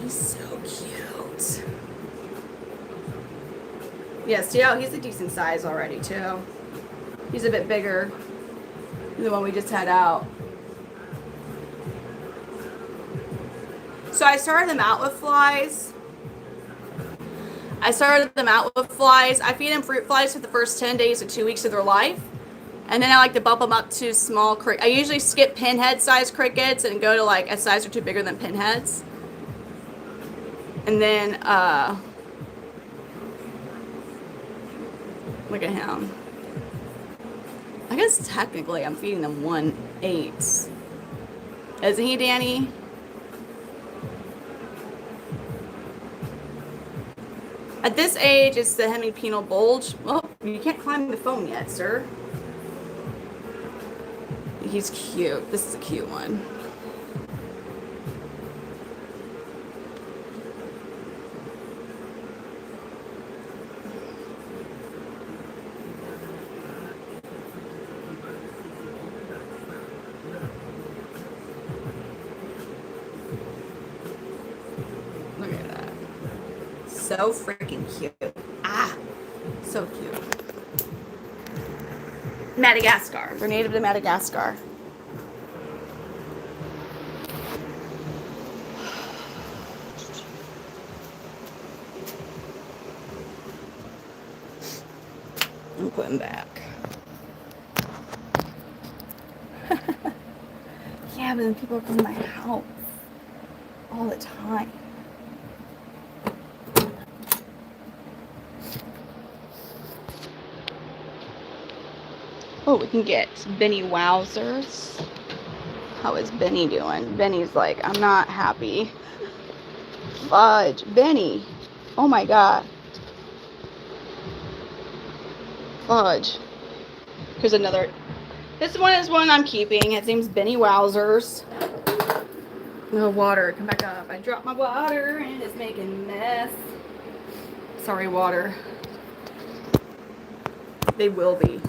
He's so cute. Yeah, see how he's a decent size already too. He's a bit bigger than the one we just had out. So I started them out with flies. I feed them fruit flies for the first 10 days to 2 weeks of their life. And then I like to bump them up to small crickets. I usually skip pinhead size crickets and go to like a size or two bigger than pinheads. And then, look at him. I guess technically I'm feeding them 1/8. Isn't he, Danny? At this age, it's the hemipenal bulge. Well, you can't climb the phone yet, sir. He's cute. This is a cute one. Look at that. So freaking cute. Ah, so cute. Madagascar. They're native to Madagascar. I'm putting back. Yeah, but then people come to my house all the time. Oh, we can get Benny Wowzers. How is Benny doing? Benny's like, I'm not happy. Fudge. Benny. Oh my God. Fudge. Here's another. This one is one I'm keeping. His name's Benny Wowzers. No water. Come back up. I dropped my water and it's making a mess. Sorry, water. They will be.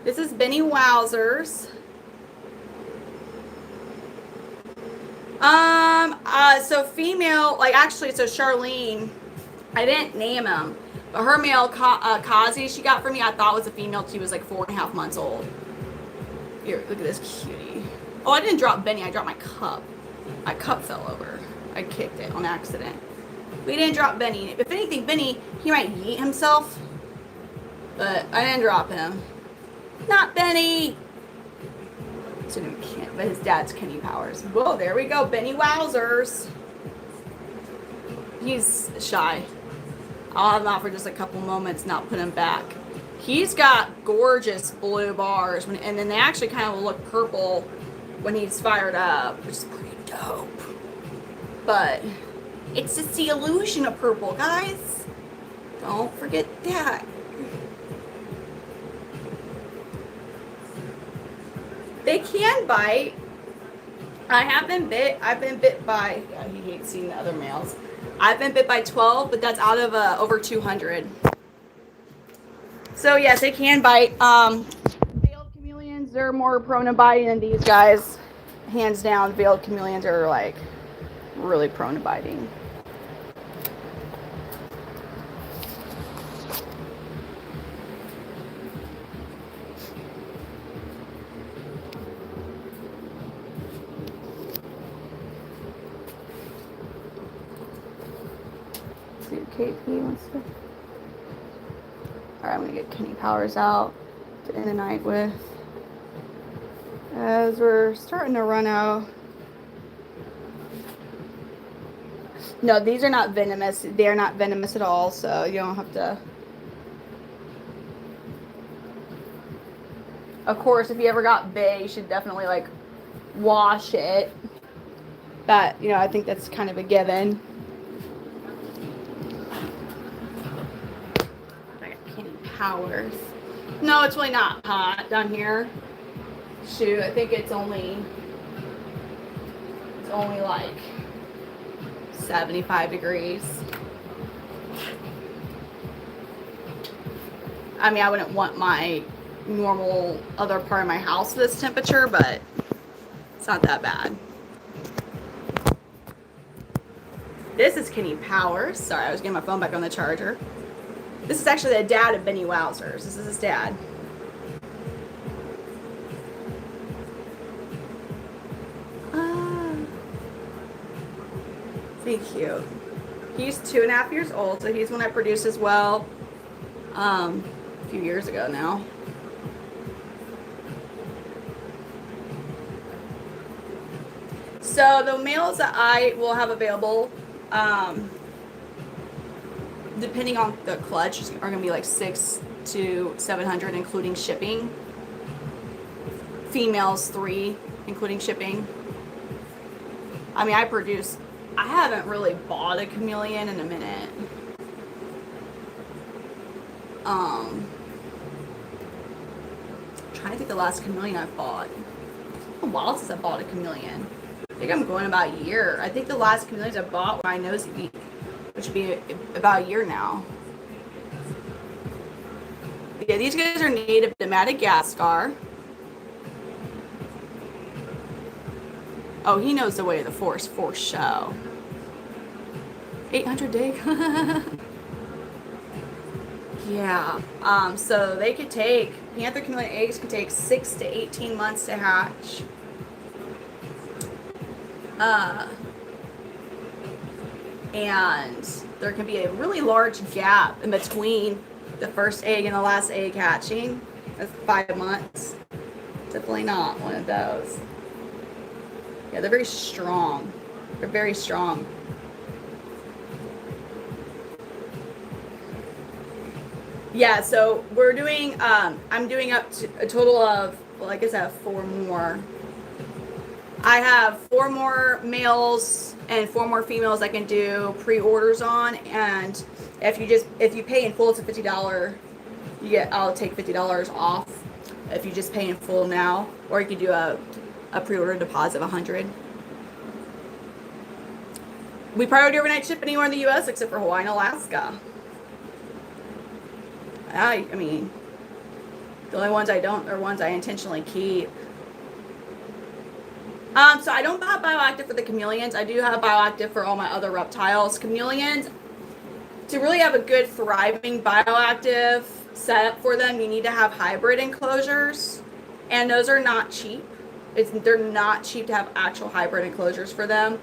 This is Benny Wowzers. So female, like actually, so Charlene, I didn't name him, but her male Kazi she got for me, I thought was a female. She was like 4.5 months old. Here, look at this cutie. Oh, I didn't drop Benny. I dropped my cup. My cup fell over. I kicked it on accident. We didn't drop Benny. If anything, Benny, he might yeet himself, but I didn't drop him. Not Benny. So no, can't, but his dad's Kenny Powers. Whoa, there we go. Benny Wowzers. He's shy. I'll have him out for just a couple moments, not put him back. He's got gorgeous blue bars, and then they actually kind of look purple when he's fired up, which is pretty dope. But it's just the illusion of purple, guys. Don't forget that. They can bite. I have been bit. I've been bit by, yeah, he hates seeing the other males. I've been bit by 12, but that's out of over 200. So yes, they can bite. Veiled chameleons, they're more prone to biting than these guys. Hands down, veiled chameleons are like really prone to biting. See if KP wants to. Alright, I'm gonna get Kenny Powers out to end the night with. As we're starting to run out. No, these are not venomous. They are not venomous at all, so you don't have to. Of course, if you ever got bit, you should definitely like wash it. But, you know, I think that's kind of a given. I got Kenny Powers. No, it's really not hot down here. Shoot, I think it's only like 75 degrees. I mean, I wouldn't want my normal other part of my house this temperature, but it's not that bad. This is Kenny Powers. Sorry, I was getting my phone back on the charger. This is actually the dad of Benny Wowzers. This is his dad. He's cute. He's 2.5 years old, so he's one I produced as well a few years ago now. So the males that I will have available, depending on the clutch, are going to be like 600 to 700, including shipping. Females 3, including shipping. I mean, I haven't really bought a chameleon in a minute. Trying to think the last chameleon I bought. It's been a while since I bought a chameleon. I think I'm going about a year. I think the last chameleons I bought were my Nosy Beak, which would be about a year now. Yeah, these guys are native to Madagascar. Oh, he knows the way of the forest for show. 800 dig. Yeah. So they could take, Panther Chameleon eggs could take 6 to 18 months to hatch. And there can be a really large gap in between the first egg and the last egg hatching. That's 5 months. Definitely not one of those. Yeah, they're very strong. They're very strong. Yeah, so we're doing, I'm doing up to a total of, well, I guess I have 4 more. I have 4 more males and 4 more females I can do pre-orders on, and if you pay in full, it's a $50, I'll take $50 off if you just pay in full now, or you can do a pre-order deposit of $100. We priority overnight ship anywhere in the U.S. except for Hawaii and Alaska. I mean, the only ones I don't are ones I intentionally keep. So I don't have bioactive for the chameleons. I do have bioactive for all my other reptiles. Chameleons, to really have a good thriving bioactive setup for them, you need to have hybrid enclosures, and those are not cheap. They're not cheap to have actual hybrid enclosures for them,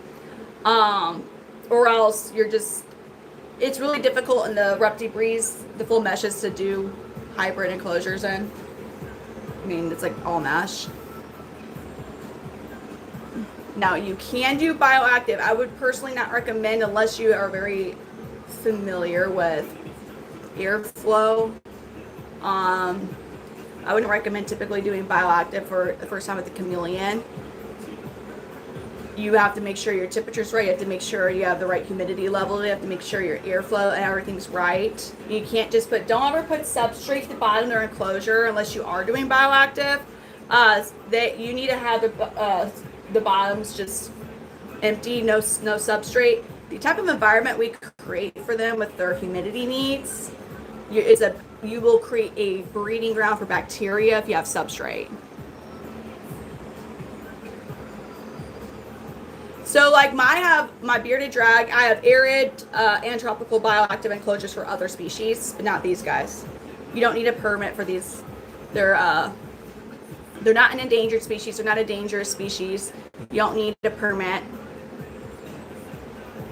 or else it's really difficult in the Repti Breeze, the full meshes, to do hybrid enclosures in. I mean, it's like all mesh. Now, you can do bioactive. I would personally not recommend unless you are very familiar with airflow. I wouldn't recommend typically doing bioactive for the first time with the chameleon. You have to make sure your temperature's right. You have to make sure you have the right humidity level. You have to make sure your airflow and everything's right. You can't just don't ever put substrate to the bottom of their enclosure unless you are doing bioactive. You need to have the bottoms just empty, no substrate. The type of environment we create for them with their humidity needs is you will create a breeding ground for bacteria if you have substrate. So like my bearded drag, I have arid and tropical bioactive enclosures for other species, but not these guys. You don't need a permit for these. They're not an endangered species. They're not a dangerous species. You don't need a permit.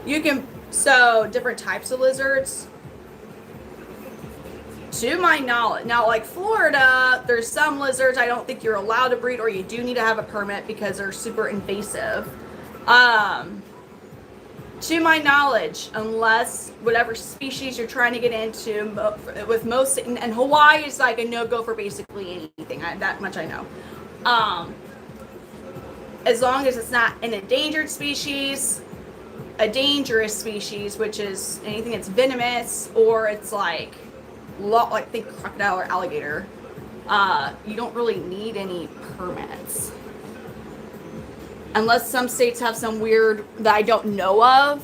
You can sow different types of lizards. To my knowledge, now like Florida, there's some lizards I don't think you're allowed to breed, or you do need to have a permit because they're super invasive. To my knowledge, unless whatever species you're trying to get into, with most, and Hawaii is like a no-go for basically anything. That much I know. As long as it's not an endangered species, a dangerous species, which is anything that's venomous, or it's like think crocodile or alligator, you don't really need any permits. Unless some states have some weird that I don't know of.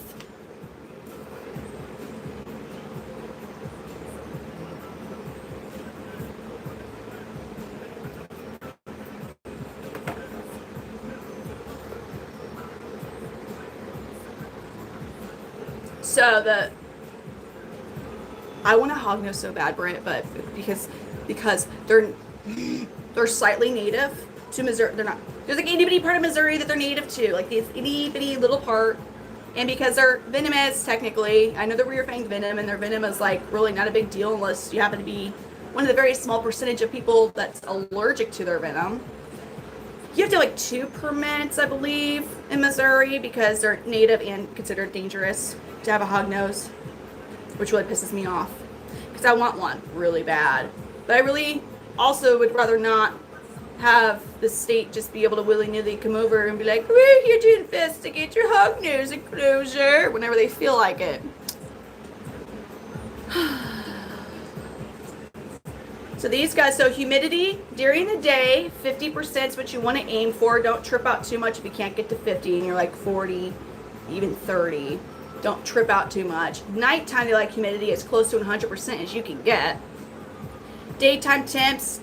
So I want a hognose so bad, Britt, but because they're slightly native to Missouri. They're not. There's like itty bitty part of Missouri that they're native to, like this itty bitty little part. And because they're venomous, technically, I know they're rear fanged venom, and their venom is like really not a big deal unless you happen to be one of the very small percentage of people that's allergic to their venom. You have to have like 2 permits, I believe, in Missouri because they're native and considered dangerous to have a hognose, which really pisses me off because I want one really bad. But I really also would rather not have the state just be able to willy-nilly come over and be like, we're here to investigate your hognose enclosure whenever they feel like it. So these guys, so humidity during the day, 50% is what you want to aim for. Don't trip out too much if you can't get to 50 and you're like 40, even 30. Don't trip out too much. Nighttime, they like humidity as close to 100% as you can get. Daytime temps,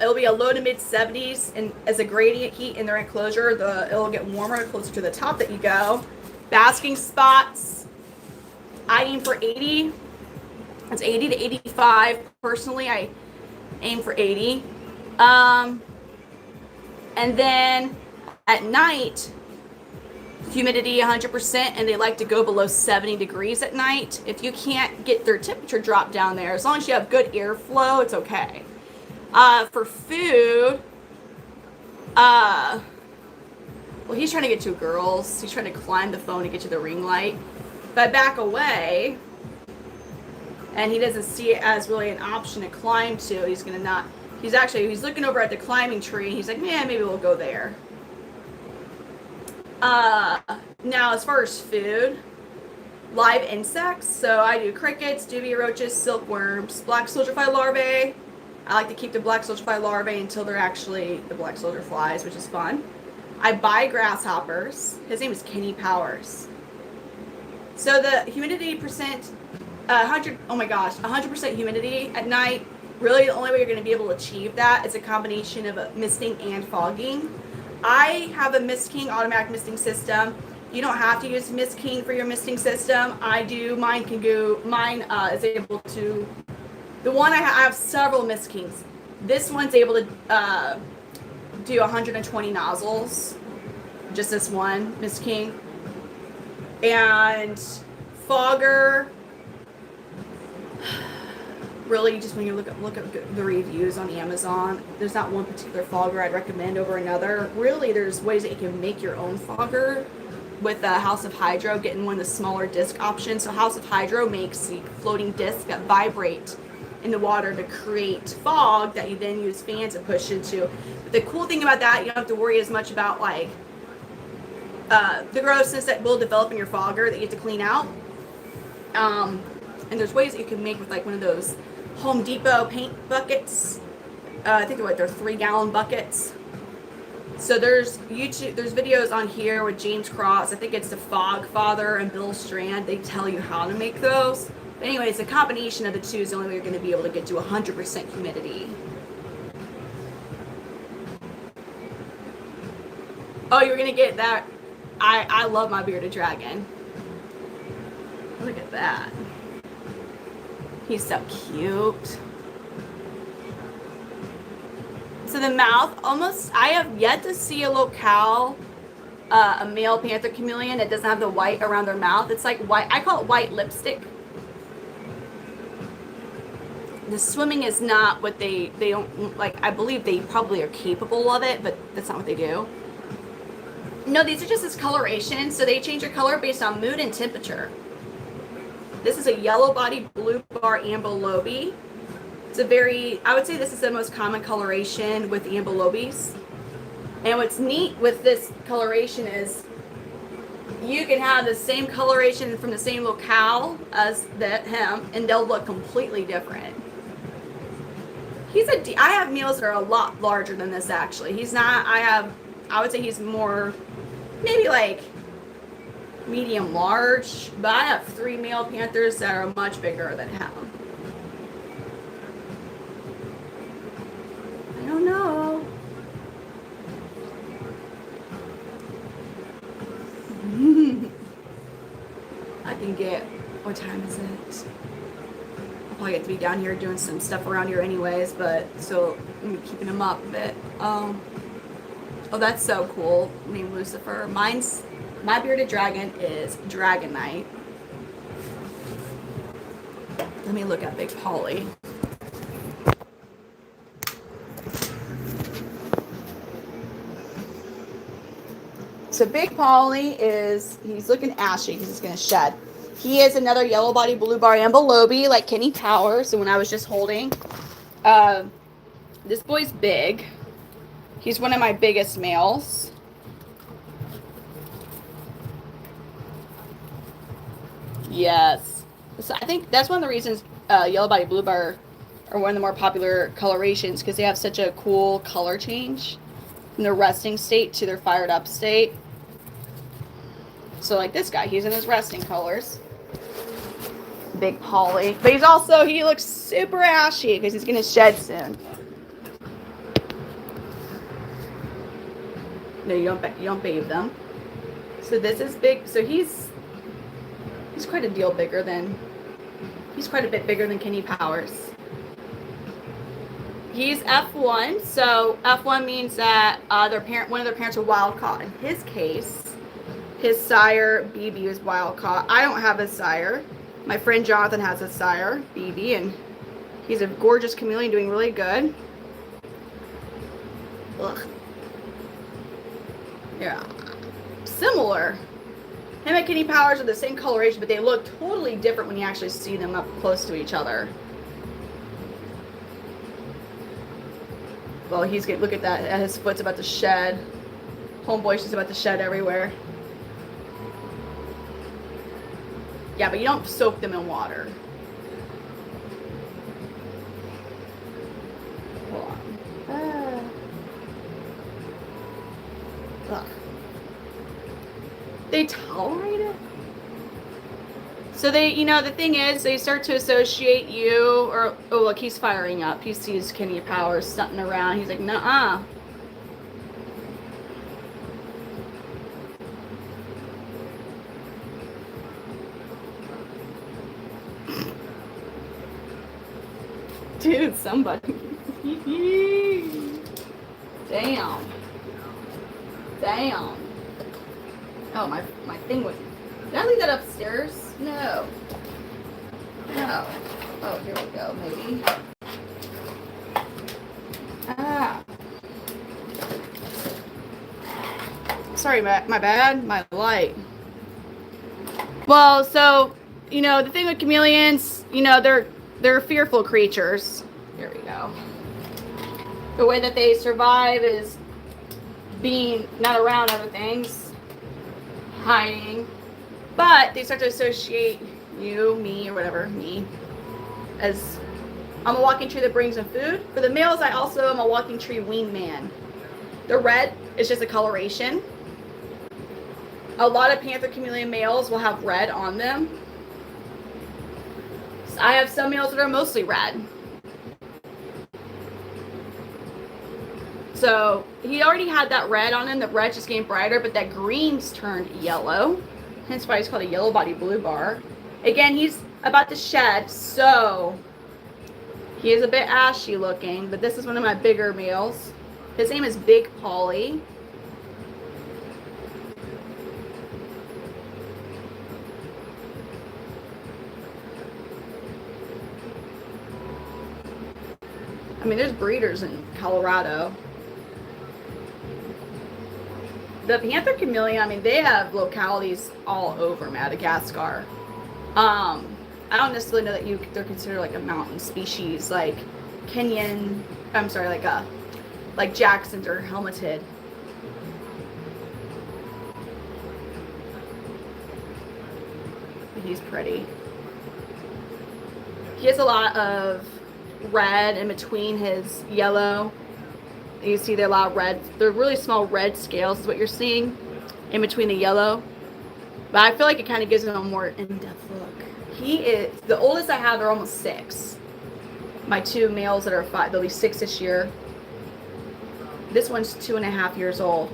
it'll be a low to mid 70s, and as a gradient heat in their enclosure, it'll get warmer closer to the top that you go. Basking spots, I aim for 80. It's 80 to 85. Personally, I aim for 80. And then at night, humidity 100%, and they like to go below 70 degrees at night. If you can't get their temperature drop down there, as long as you have good airflow, it's okay. For food, well, he's trying to get 2 girls. He's trying to climb the phone to get to the ring light. If I back away, and he doesn't see it as really an option to climb to, he's looking over at the climbing tree. He's like, man, maybe we'll go there. Now as far as food, live insects, so I do crickets, dubia roaches, silkworms, black soldier fly larvae. I like to keep the black soldier fly larvae until they're actually the black soldier flies, which is fun. I buy grasshoppers. His name is Kenny Powers. So the humidity percent, 100% humidity at night. Really, the only way you're going to be able to achieve that is a combination of misting and fogging. I have a Mist King automatic misting system. You don't have to use Mist King for your misting system. I do. Mine is able to. The one I have several Mist Kings. This one's able to do 120 nozzles. Just this one Mist King. And fogger. Really, just when you look at the reviews on Amazon, there's not one particular fogger I'd recommend over another. Really, there's ways that you can make your own fogger with House of Hydro, getting one of the smaller disc options. So House of Hydro makes the floating discs that vibrate in the water to create fog that you then use fans to push into. But the cool thing about that, you don't have to worry as much about like the grossness that will develop in your fogger that you have to clean out. And there's ways that you can make with like one of those Home Depot paint buckets. I think they're 3-gallon buckets. So there's videos on here with James Cross. I think it's the Fog Father and Bill Strand. They tell you how to make those. But anyways, the combination of the two is the only way you're going to be able to get to 100% humidity. Oh, you're going to get that. I love my bearded dragon. Look at that. He's so cute. So the mouth, almost, I have yet to see a locale, a male Panther Chameleon that doesn't have the white around their mouth. It's like white, I call it white lipstick. The swimming is not what they don't, like, I believe they probably are capable of it, but that's not what they do. No, these are just this coloration, so they change their color based on mood and temperature. This is a yellow body blue bar ambilobi. It's a very, I would say this is the most common coloration with ambilobis. And what's neat with this coloration is you can have the same coloration from the same locale as him, and they'll look completely different. I have males that are a lot larger than this actually. He's not, I would say he's more, maybe like medium large, but I have 3 male panthers that are much bigger than him. I don't know. I can get, what time is it? I'll probably get to be down here doing some stuff around here anyways, but so I'm keeping him up a bit. Oh, that's so cool. Named Lucifer. My bearded dragon is Dragonite. Let me look at Big Polly. So Big Polly he's looking ashy because he's going to shed. He is another yellow body blue bar ambilobi like Kenny Powers, the one I was just holding. This boy's big. He's one of my biggest males. Yes. So I think that's one of the reasons yellow body blue bar are one of the more popular colorations, because they have such a cool color change from their resting state to their fired up state. So like this guy, he's in his resting colors. Big Polly. But he looks super ashy because he's going to shed soon. No, you don't bathe them. So this is big. So he's quite a deal bigger than, he's quite a bit bigger than Kenny Powers. He's F1. So F1 means that one of their parents are wild caught. In his case, his sire, BB, is wild caught. I don't have a sire. My friend Jonathan has a sire, BB, and he's a gorgeous chameleon doing really good. Ugh. Yeah. Similar. Him and Kenny Powers are the same coloration, but they look totally different when you actually see them up close to each other. Well, he's getting, look at that. His foot's about to shed. Homeboy's just about to shed everywhere. Yeah, but you don't soak them in water. Hold on. Ugh. They tolerate it? So they, the thing is, they start to associate you, or, oh, look, he's firing up. He sees Kenny Powers stunting around. He's like, nuh-uh. Dude, somebody. Damn. Damn. Oh, my thing was... Did I leave that upstairs? No. No. Oh, here we go, maybe. Ah. Sorry, my bad. My light. Well, so, the thing with chameleons, they're fearful creatures. Here we go. The way that they survive is being not around other things, hiding. But they start to associate you, me, or whatever, me, as I'm a walking tree that brings them food. For the males, I also am a walking tree wingman. The red is just a coloration. A lot of Panther Chameleon males will have red on them. I have some males that are mostly red. So he already had that red on him. The red just getting brighter, but that green's turned yellow. Hence why he's called a yellow body blue bar. Again, he's about to shed, so he is a bit ashy looking, but this is one of my bigger males. His name is Big Polly. I mean, there's breeders in Colorado. The Panther Chameleon, I mean, they have localities all over Madagascar. I don't necessarily know that they're considered like a mountain species, like Kenyan. I'm sorry, like Jacksons or helmeted. He's pretty. He has a lot of red in between his yellow. You see there are a lot of red. They're really small red scales is what you're seeing in between the yellow. But I feel like it kind of gives him a more in-depth look. He is, the oldest I have, they're almost 6. My 2 males that are 5, they'll be 6 this year. This one's 2.5 years old.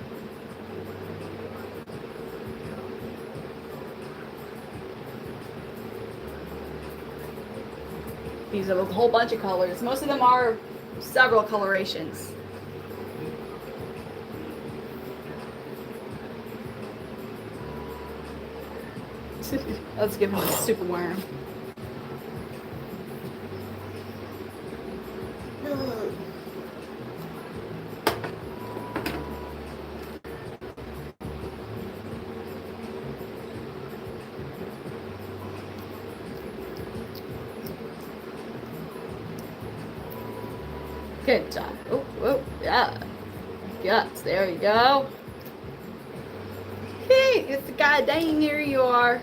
These are a whole bunch of colors. Most of them are several colorations. Let's give him a super worm. Good job. Oh, yeah. Yes, there you go. Hey, it's the guy. Dang, here you are.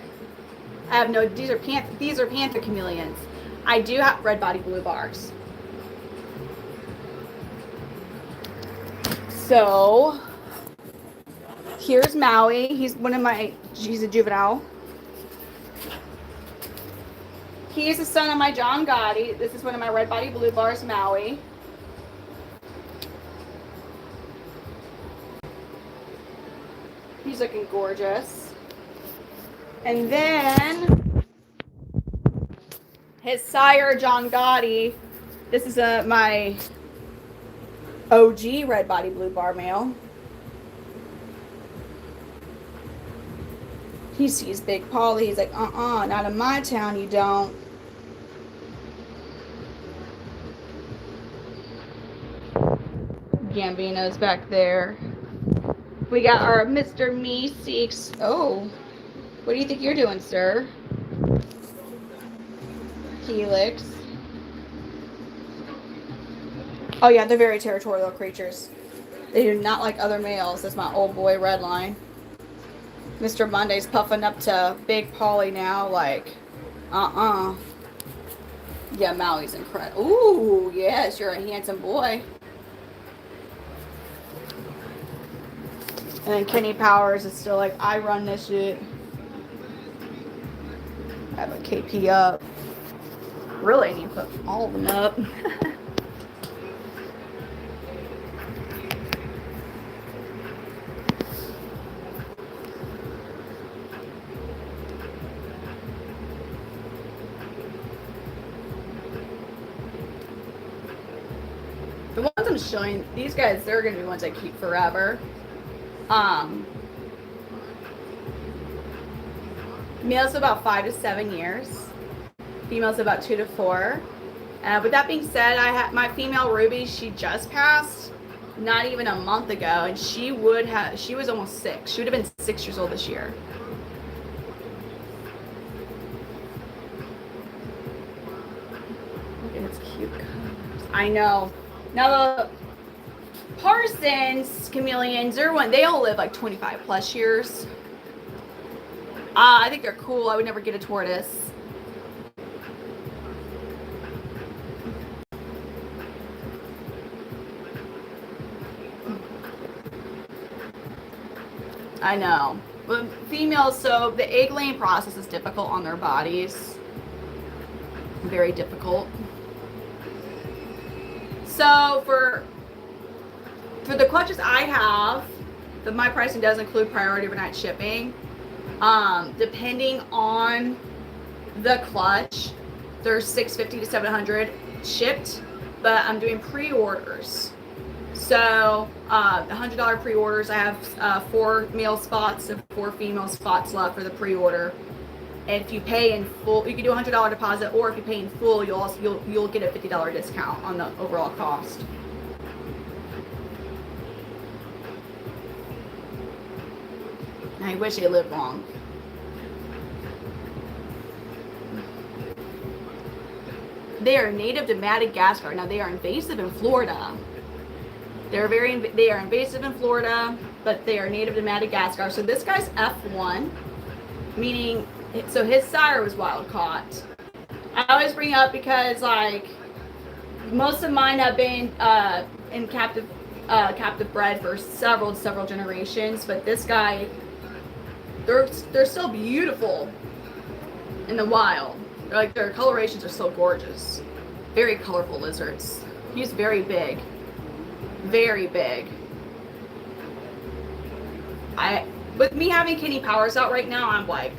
I have no. These are Panther Chameleons. I do have red body blue bars. So here's Maui. He's a juvenile. He's the son of my John Gotti. This is one of my red body blue bars, Maui. He's looking gorgeous. And then his sire, John Gotti. This is my OG red body blue bar male. He sees Big Polly. He's like, not in my town, you don't. Gambino's back there. We got our Mr. Meeseeks. Oh, what do you think you're doing, sir? Helix. Oh yeah, they're very territorial creatures. They do not like other males. That's my old boy Redline. Mr. Monday's puffing up to Big Polly now, like, Yeah, Maui's incredible. Ooh, yes, you're a handsome boy. And then Kenny Powers is still like, I run this shit. I have a KP up. Really, I need to put all of them up. The ones I'm showing, these guys, they're going to be ones I keep forever. Males about 5 to 7 years. Females about 2 to 4. With that being said, I had my female Ruby. She just passed not even a month ago, and she was almost 6. She would have been 6 years old this year. Look at its cute colors. I know. Now the Parsons chameleons, they all live like 25 plus years. I think they're cool. I would never get a tortoise. I know. But females, so the egg laying process is difficult on their bodies. Very difficult. So for the clutches I have, my pricing does include priority overnight shipping. Depending on the clutch, there's $650 to $700 shipped, but I'm doing pre-orders. So $100 pre-orders. I have 4 male spots and 4 female spots left for the pre-order. And if you pay in full, you can do a $100 deposit, or if you pay in full, you'll get a $50 discount on the overall cost. I wish they lived long. They are native to Madagascar. Now they are invasive in Florida. They are invasive in Florida, but they are native to Madagascar. So this guy's F1, meaning, so his sire was wild caught. I always bring up because like most of mine have been in captive bred for several generations, but this guy, they're still beautiful in the wild. Like their colorations are so gorgeous. Very colorful lizards. He's very big. Very big. With me having Kenny Powers out right now, I'm like,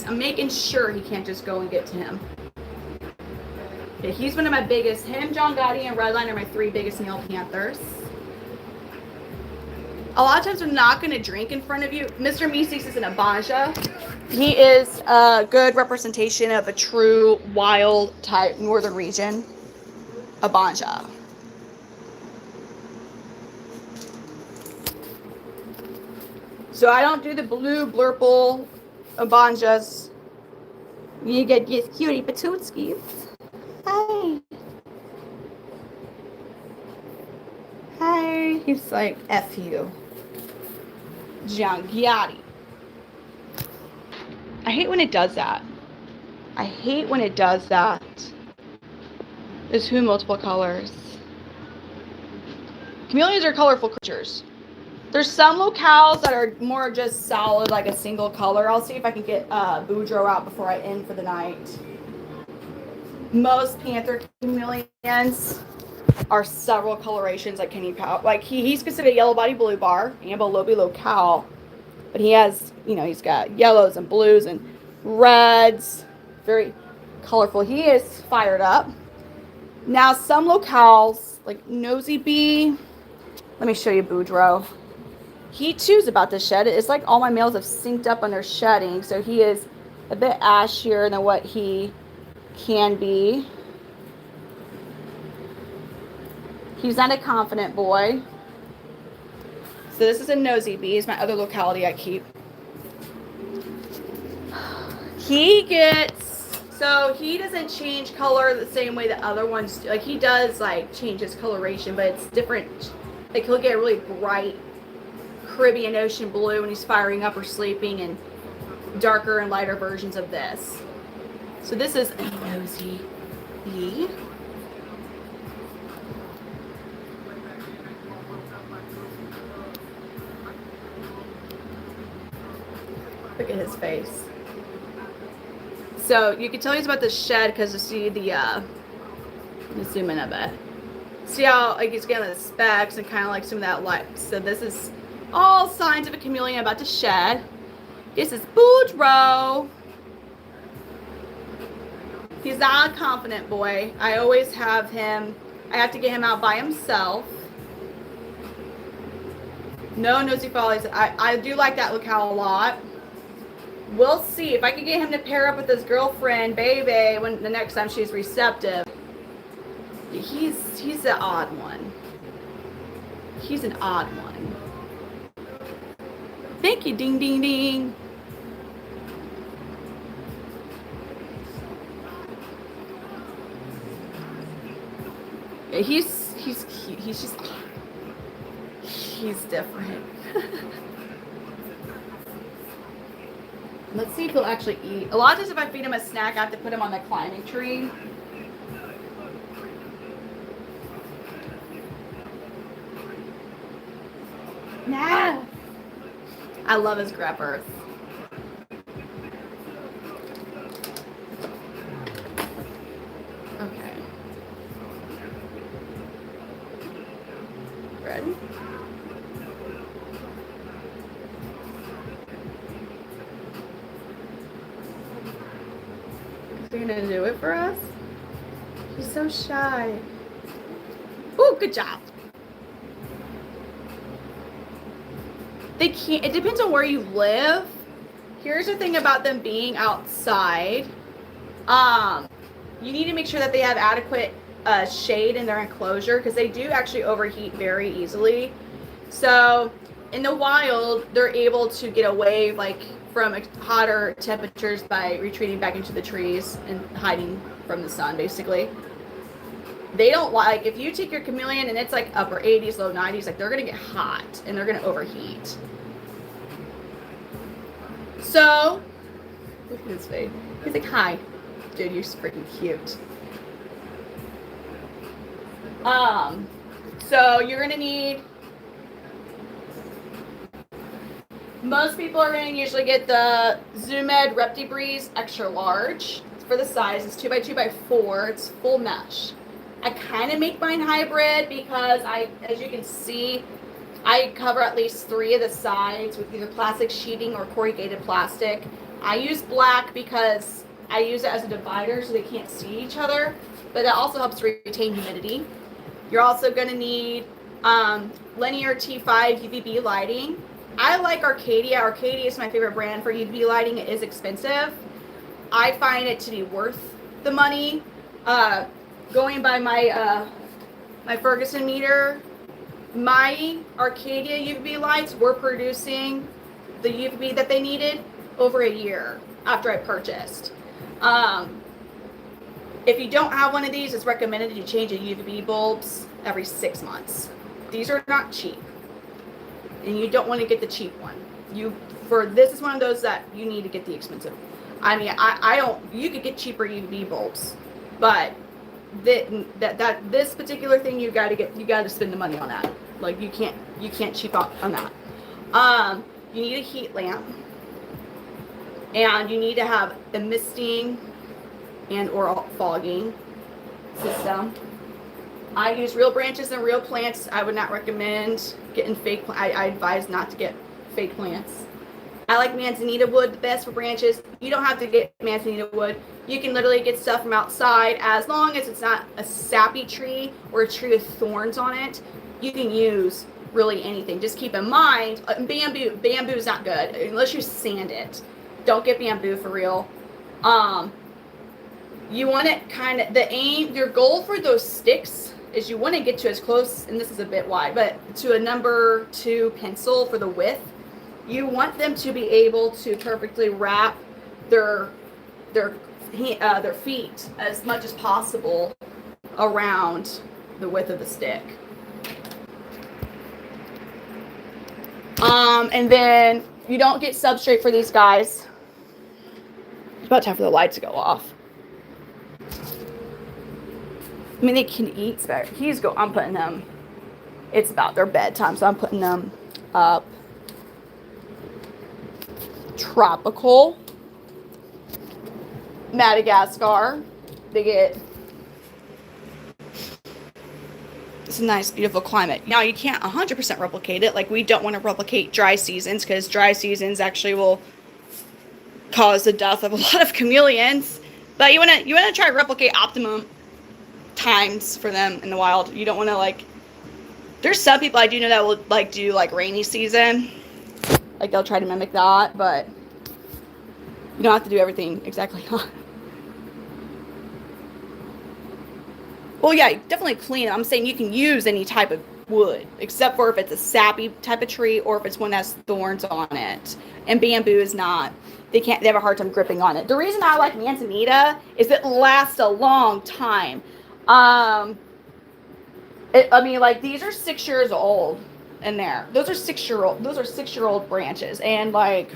I'm making sure he can't just go and get to him. Okay, he's one of my biggest. Him, John Gotti, and Redline are my 3 biggest male panthers. A lot of times I'm not going to drink in front of you. Mr. Meeseeks is an Abanja. He is a good representation of a true wild type northern region Abanja. So I don't do the blue blurple Abanjas. You get these cutie patooskis. Hi. Hi. He's like, F you. Giangiati. I hate when it does that. I hate when it does that. There's multiple colors. Chameleons are colorful creatures. There's some locales that are more just solid, like a single color. I'll see if I can get Boudreaux out before I end for the night. Most Panther Chameleons are several colorations, like Kenny Powell. Like he's considered a yellow body blue bar, Ambolobi locale. But he has, he's got yellows and blues and reds. Very colorful. He is fired up. Now, some locales, like Nosy Bee. Let me show you Boudreaux. He too's about to shed it. It's like all my males have synced up on their shedding. So he is a bit ashier than what he can be. He's not a confident boy. So this is a Nosy Bee. It's my other locality I keep. He doesn't change color the same way the other ones do. Like he does like change his coloration, but it's different. Like he'll get a really bright Caribbean ocean blue when he's firing up or sleeping, and darker and lighter versions of this. So this is a Nosy Bee. Look at his face. So you can tell he's about to shed because you see the, let me zoom in a bit. See how like he's getting the specks and kind of like some of that light. So this is all signs of a chameleon about to shed. This is Boudreaux. He's not a confident boy. I always have him, I have to get him out by himself. No nosy follies. I do like that locale a lot. We'll see if I can get him to pair up with his girlfriend, Bebe, when the next time she's receptive. He's an odd one. He's an odd one. Thank you, ding, ding, ding. He's different. Let's see if he'll actually eat. A lot of times if I feed him a snack, I have to put him on the climbing tree. Nah. I love his grab earth. in. Is he gonna do it for us? He's so shy. Oh, good job. They can't, it depends on where you live. Here's the thing about them being outside. You need to make sure that they have adequate shade in their enclosure, because they do actually overheat very easily. So in the wild, they're able to get away like from hotter temperatures by retreating back into the trees and hiding from the sun, basically. They don't like, if you take your chameleon and it's like upper 80s, low 90s, like they're gonna get hot and they're gonna overheat. So, look at his face. He's like, hi. Dude, you're freaking cute. So you're gonna need, most people are gonna usually get the Zoomed Repti Breeze extra large. For the size, it's 2x2x4, it's full mesh. I kind of make mine hybrid because as you can see, I cover at least 3 of the sides with either plastic sheeting or corrugated plastic. I use black because I use it as a divider so they can't see each other, but that also helps retain humidity. You're also going to need linear T5 UVB lighting. I like Arcadia. Arcadia is my favorite brand for UVB lighting. It is expensive. I find it to be worth the money. Going by my my Ferguson meter, my Arcadia UVB lights were producing the UVB that they needed over a year after I purchased. If you don't have one of these, it's recommended you change the UVB bulbs every 6 months. These are not cheap, and you don't want to get the cheap one. This is one of those that you need to get the expensive. I mean, I don't. You could get cheaper UVB bulbs, but this particular thing you got to spend the money on that. Like you can't cheap out on that. You need a heat lamp, and you need to have the misting and or fogging system. I use real branches and real plants. I would not recommend getting fake. I advise not to get fake plants. I like manzanita wood the best for branches. You don't have to get manzanita wood. You can literally get stuff from outside as long as it's not a sappy tree or a tree with thorns on it. You can use really anything. Just keep in mind, bamboo. Bamboo is not good unless you sand it. Don't get bamboo for real. You want it kind of, your goal for those sticks is you want to get to as close, and this is a bit wide, but to a number 2 pencil for the width. You want them to be able to perfectly wrap their feet as much as possible around the width of the stick. And then you don't get substrate for these guys. It's about time for the lights to go off. I mean, they can eat better. I'm putting them, it's about their bedtime, so I'm putting them up. Tropical Madagascar. They get, it's a nice, beautiful climate. Now, you can't 100% replicate it. Like, we don't want to replicate dry seasons because dry seasons actually will cause the death of a lot of chameleons. But you want to try to replicate optimum times for them in the wild. You don't want to, like, there's some people I do know that will like do like rainy season. Like they'll try to mimic that, but you don't have to do everything exactly. Well, yeah, definitely clean. I'm saying you can use any type of wood, except for if it's a sappy type of tree or if it's one that has thorns on it. And bamboo is not. They have a hard time gripping on it. The reason I like manzanita is it lasts a long time. I mean, like, these are 6 years old in there. Those are 6-year-old branches. And, like,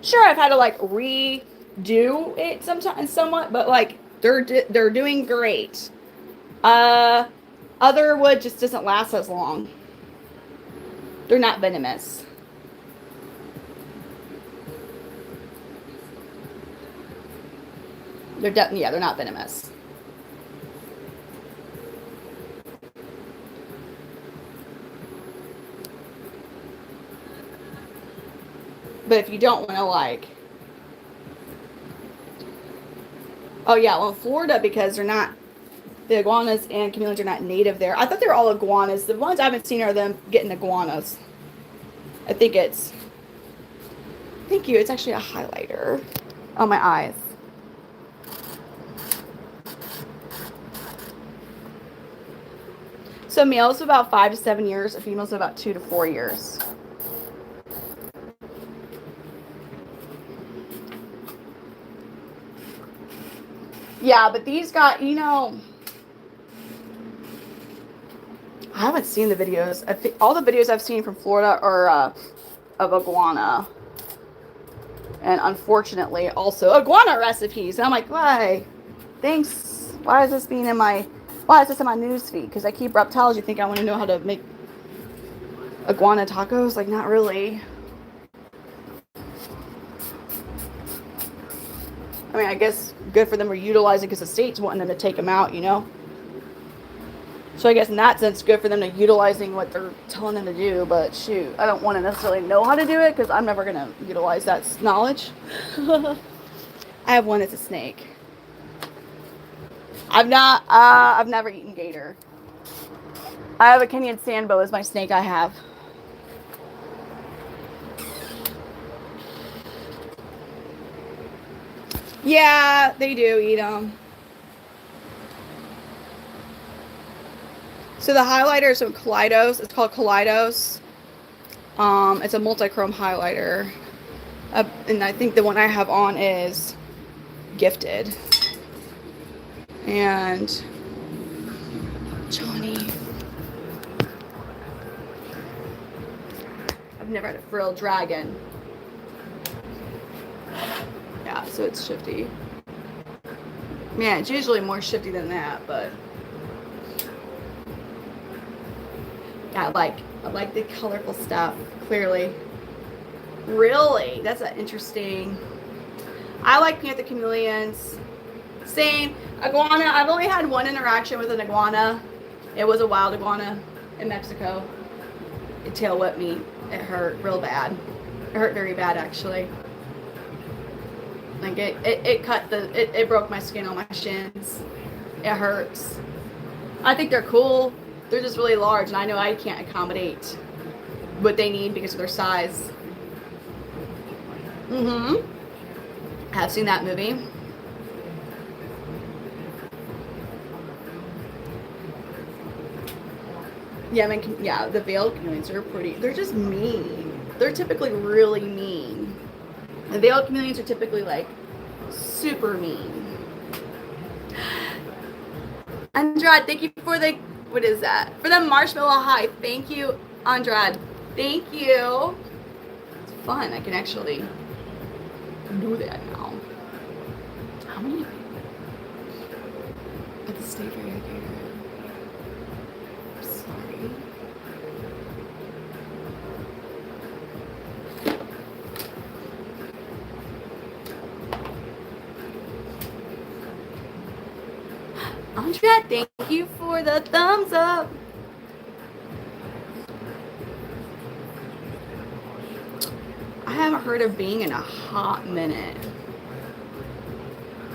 sure, I've had to, like, redo it somewhat, but, like, they're doing great. Other wood just doesn't last as long. They're not venomous. They're not venomous. But if you don't want to like, oh yeah, well in Florida, because they're not, the iguanas and chameleons are not native there. I thought they were all iguanas. The ones I haven't seen are them getting iguanas. I think it's, thank you, it's actually a highlighter on my eyes. So males about 5 to 7 years, females about 2 to 4 years. Yeah, but these got, you know, I haven't seen the videos. I think all the videos I've seen from Florida are of iguana. And unfortunately, also iguana recipes. And I'm like, why? Thanks. Why is this being in my, why is this in my news feed? Because I keep reptiles. You think I want to know how to make iguana tacos? Like, not really. I mean, I guess good for them for utilizing, because the state's wanting them to take them out, you know? So I guess in that sense, good for them to utilizing what they're telling them to do. But shoot, I don't want to necessarily know how to do it, because I'm never going to utilize that knowledge. I have one that's a snake. I've never eaten gator. I have a Kenyan sandboa as my snake I have. Yeah, they do eat them. So the highlighter is from Kaleidos. It's called Kaleidos. It's a multi-chrome highlighter. And I think the one I have on is Gifted. And Johnny. I've never had a frilled dragon. Yeah, so it's shifty. Man, it's usually more shifty than that, but yeah, I like the colorful stuff, clearly. Really? That's an interesting. I like Panther Chameleons. Same. Iguana, I've only had one interaction with an iguana. It was a wild iguana in Mexico. It tail whipped me. It hurt real bad. It hurt very bad, actually. Like it broke my skin on my shins. It hurts. I think they're cool. They're just really large, and I know I can't accommodate what they need because of their size. I've seen that movie. Yeah, I mean, yeah, the veiled chameleons are pretty. They're just mean. They're typically really mean. The veiled chameleons are typically like super mean. Andrade, thank you for the, what is that? For the marshmallow high. Thank you, Andrade. Thank you. It's fun. I can actually do that now. How many? At the state right here. Sorry. Andrea, thank you for the thumbs up. I haven't heard of Bing in a hot minute.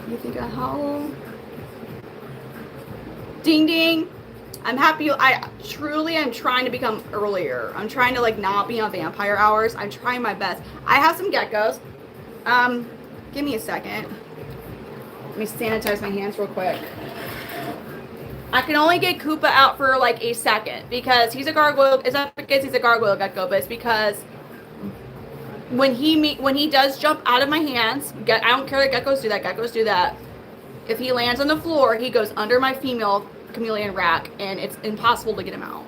You think I howl? Ding ding. I'm happy. I truly am trying to become earlier. I'm trying to like not be on vampire hours. I'm trying my best. I have some geckos. Give me a second. Let me sanitize my hands real quick. I can only get Koopa out for like a second because he's a gargoyle. It's not because he's a gargoyle gecko, but it's because when he does jump out of my hands, I don't care that geckos do that. Geckos do that. If he lands on the floor, he goes under my female chameleon rack, and it's impossible to get him out.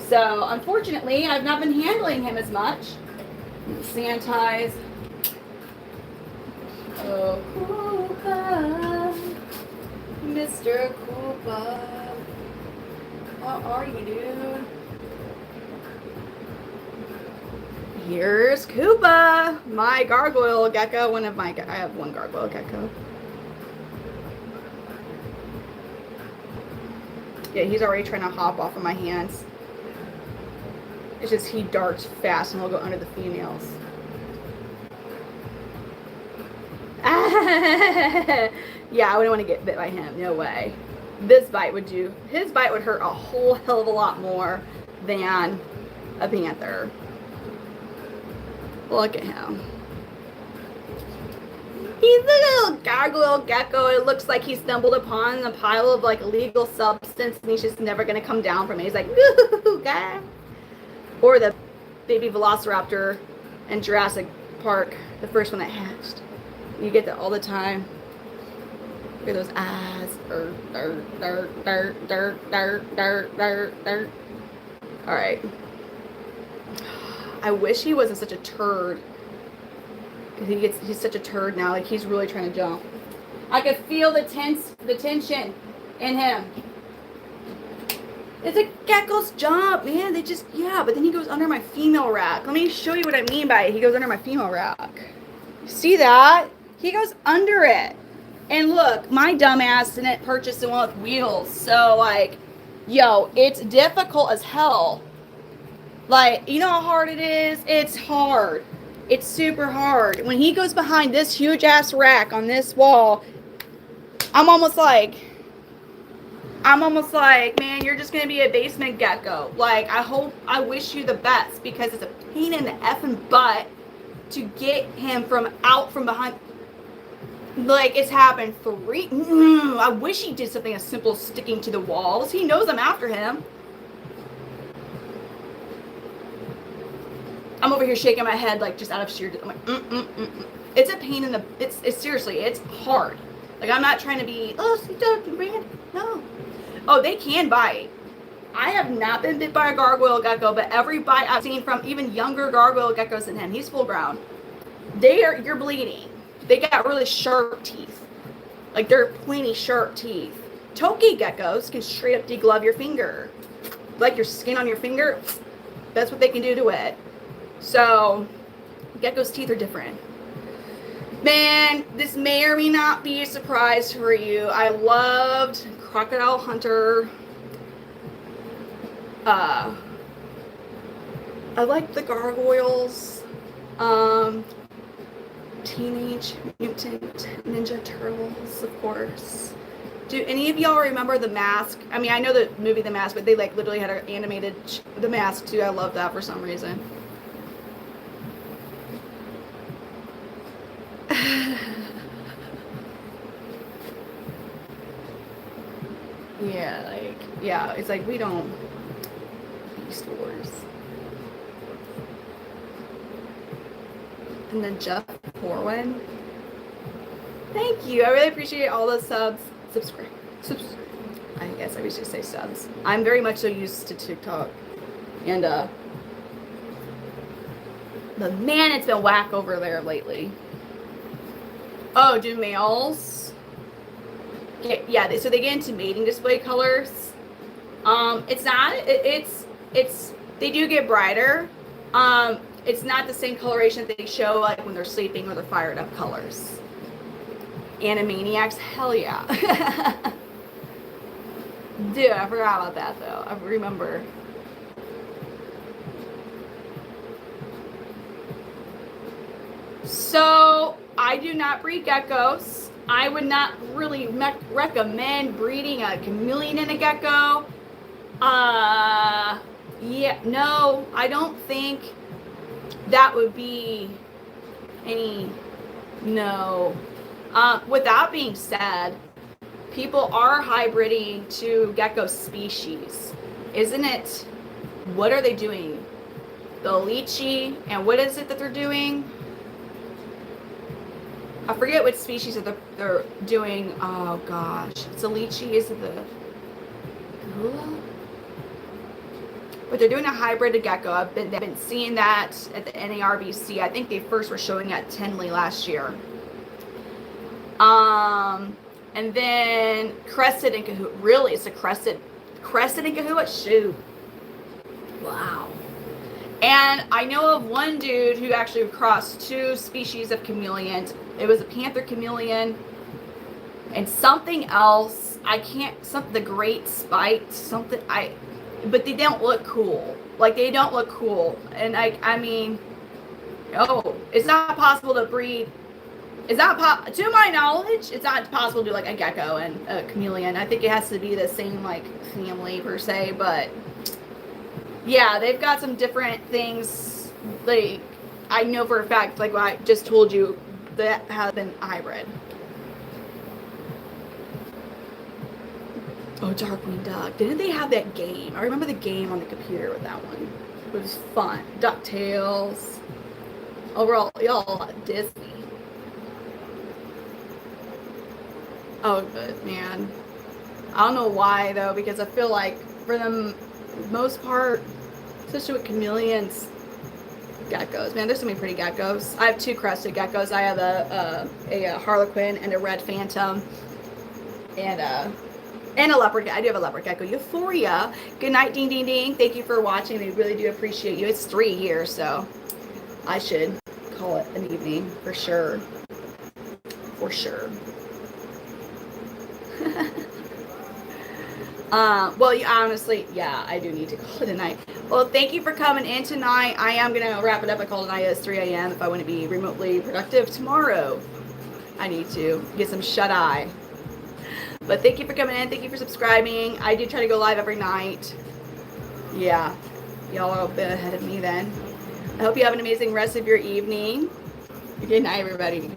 So unfortunately, I've not been handling him as much. Sanitize. Oh, Koopa, Mr. Koopa, how are you, dude? Here's Koopa, my gargoyle gecko. I have one gargoyle gecko. Yeah, he's already trying to hop off of my hands. It's just he darts fast and he'll go under the females. Yeah, I wouldn't want to get bit by him. No way. This bite would do. His bite would hurt a whole hell of a lot more than a panther. Look at him. He's like a little gargoyle gecko. It looks like he stumbled upon a pile of like illegal substance and he's just never gonna come down from it. He's like, woo, guy. Or the baby velociraptor in Jurassic Park, the first one that hatched. You get that all the time. Look at those eyes. Alright. I wish he wasn't such a turd. He's such a turd now. Like, he's really trying to jump. I could feel the tension in him. It's a gecko's job, man. But then he goes under my female rack. Let me show you what I mean by it. He goes under my female rack. You see that? He goes under it. And look, my dumbass didn't purchase the one with wheels. So, like, yo, it's difficult as hell. Like, you know how hard it is? It's hard. It's super hard. When he goes behind this huge ass rack on this wall, I'm almost like, man, you're just going to be a basement gecko. Like, I wish you the best because it's a pain in the effing butt to get him from behind. Like, it's happened I wish he did something as simple as sticking to the walls. He knows I'm after him. I'm over here shaking my head, like, just out of sheer, I'm like, It's a pain in the, it's seriously, it's hard. Like, I'm not trying to be, no. Oh, they can bite. I have not been bit by a gargoyle gecko, but every bite I've seen from even younger gargoyle geckos than him, he's full ground. You're bleeding. They got really sharp teeth. Like, they're pointy, sharp teeth. Toki geckos can straight up deglove your finger. Like your skin on your finger, that's what they can do to it. So, gecko's teeth are different. Man, this may or may not be a surprise for you. I loved Crocodile Hunter. I like the gargoyles. Teenage Mutant Ninja Turtles, of course. Do any of y'all remember The Mask? I mean, I know the movie The Mask, but they like literally had an animated The Mask too. I love that for some reason. Yeah, it's like we don't Beast Wars. And then Jeff Corwin. Thank you. I really appreciate all the subs. Subscribe. I guess I should say subs. I'm very much so used to TikTok. And but man, it's been whack over there lately. Oh, do males? Yeah, so they get into mating display colors. It's not, they do get brighter. It's not the same coloration that they show like when they're sleeping or they're fired up colors. Animaniacs, hell yeah. Dude, I forgot about that though. I remember. So, I do not breed geckos. I would not really recommend breeding a chameleon and a gecko. Yeah, no, I don't think that would be no. With that being said, people are hybriding to gecko species. Isn't it? What are they doing? The lychee, and what is it that they're doing? I forget what species that they're doing. Oh gosh, it's a lychee. Is it the gula? But they're doing a hybrid gecko. I've been seeing that at the NARBC. I think they first were showing at Tinley last year. And then crested and cahoot. Really, it's a crested and cahoot. Shoot. Wow. And I know of one dude who actually crossed two species of chameleons. It was a panther chameleon and something else. The great spite, but they don't look cool. Like, they don't look cool. And I mean, no, it's not possible to breed It's not to my knowledge, it's not possible to do like a gecko and a chameleon. I think it has to be the same like family per se, but yeah, they've got some different things. Like I know for a fact, like what I just told you, that have been hybrid. Oh, Darkwing Duck. Didn't they have that game? I remember the game on the computer with that one. It was fun. DuckTales. Overall, y'all, Disney. Oh, good, man. I don't know why, though, because I feel like for the most part, especially with chameleons, geckos. Man, there's so many pretty geckos. I have 2 crested geckos. I have a Harlequin and a red phantom. And a leopard gecko. I do have a leopard gecko. Euphoria. Good night, ding, ding, ding. Thank you for watching. We really do appreciate you. It's 3 here, so I should call it an evening for sure. For sure. Well, honestly, yeah, I do need to call it a night. Well, thank you for coming in tonight. I am going to wrap it up. I called it a night. It's 3 a.m. if I want to be remotely productive tomorrow. I need to get some shut-eye. But thank you for coming in. Thank you for subscribing. I do try to go live every night. Yeah. Y'all are a bit ahead of me then. I hope you have an amazing rest of your evening. Good night, everybody.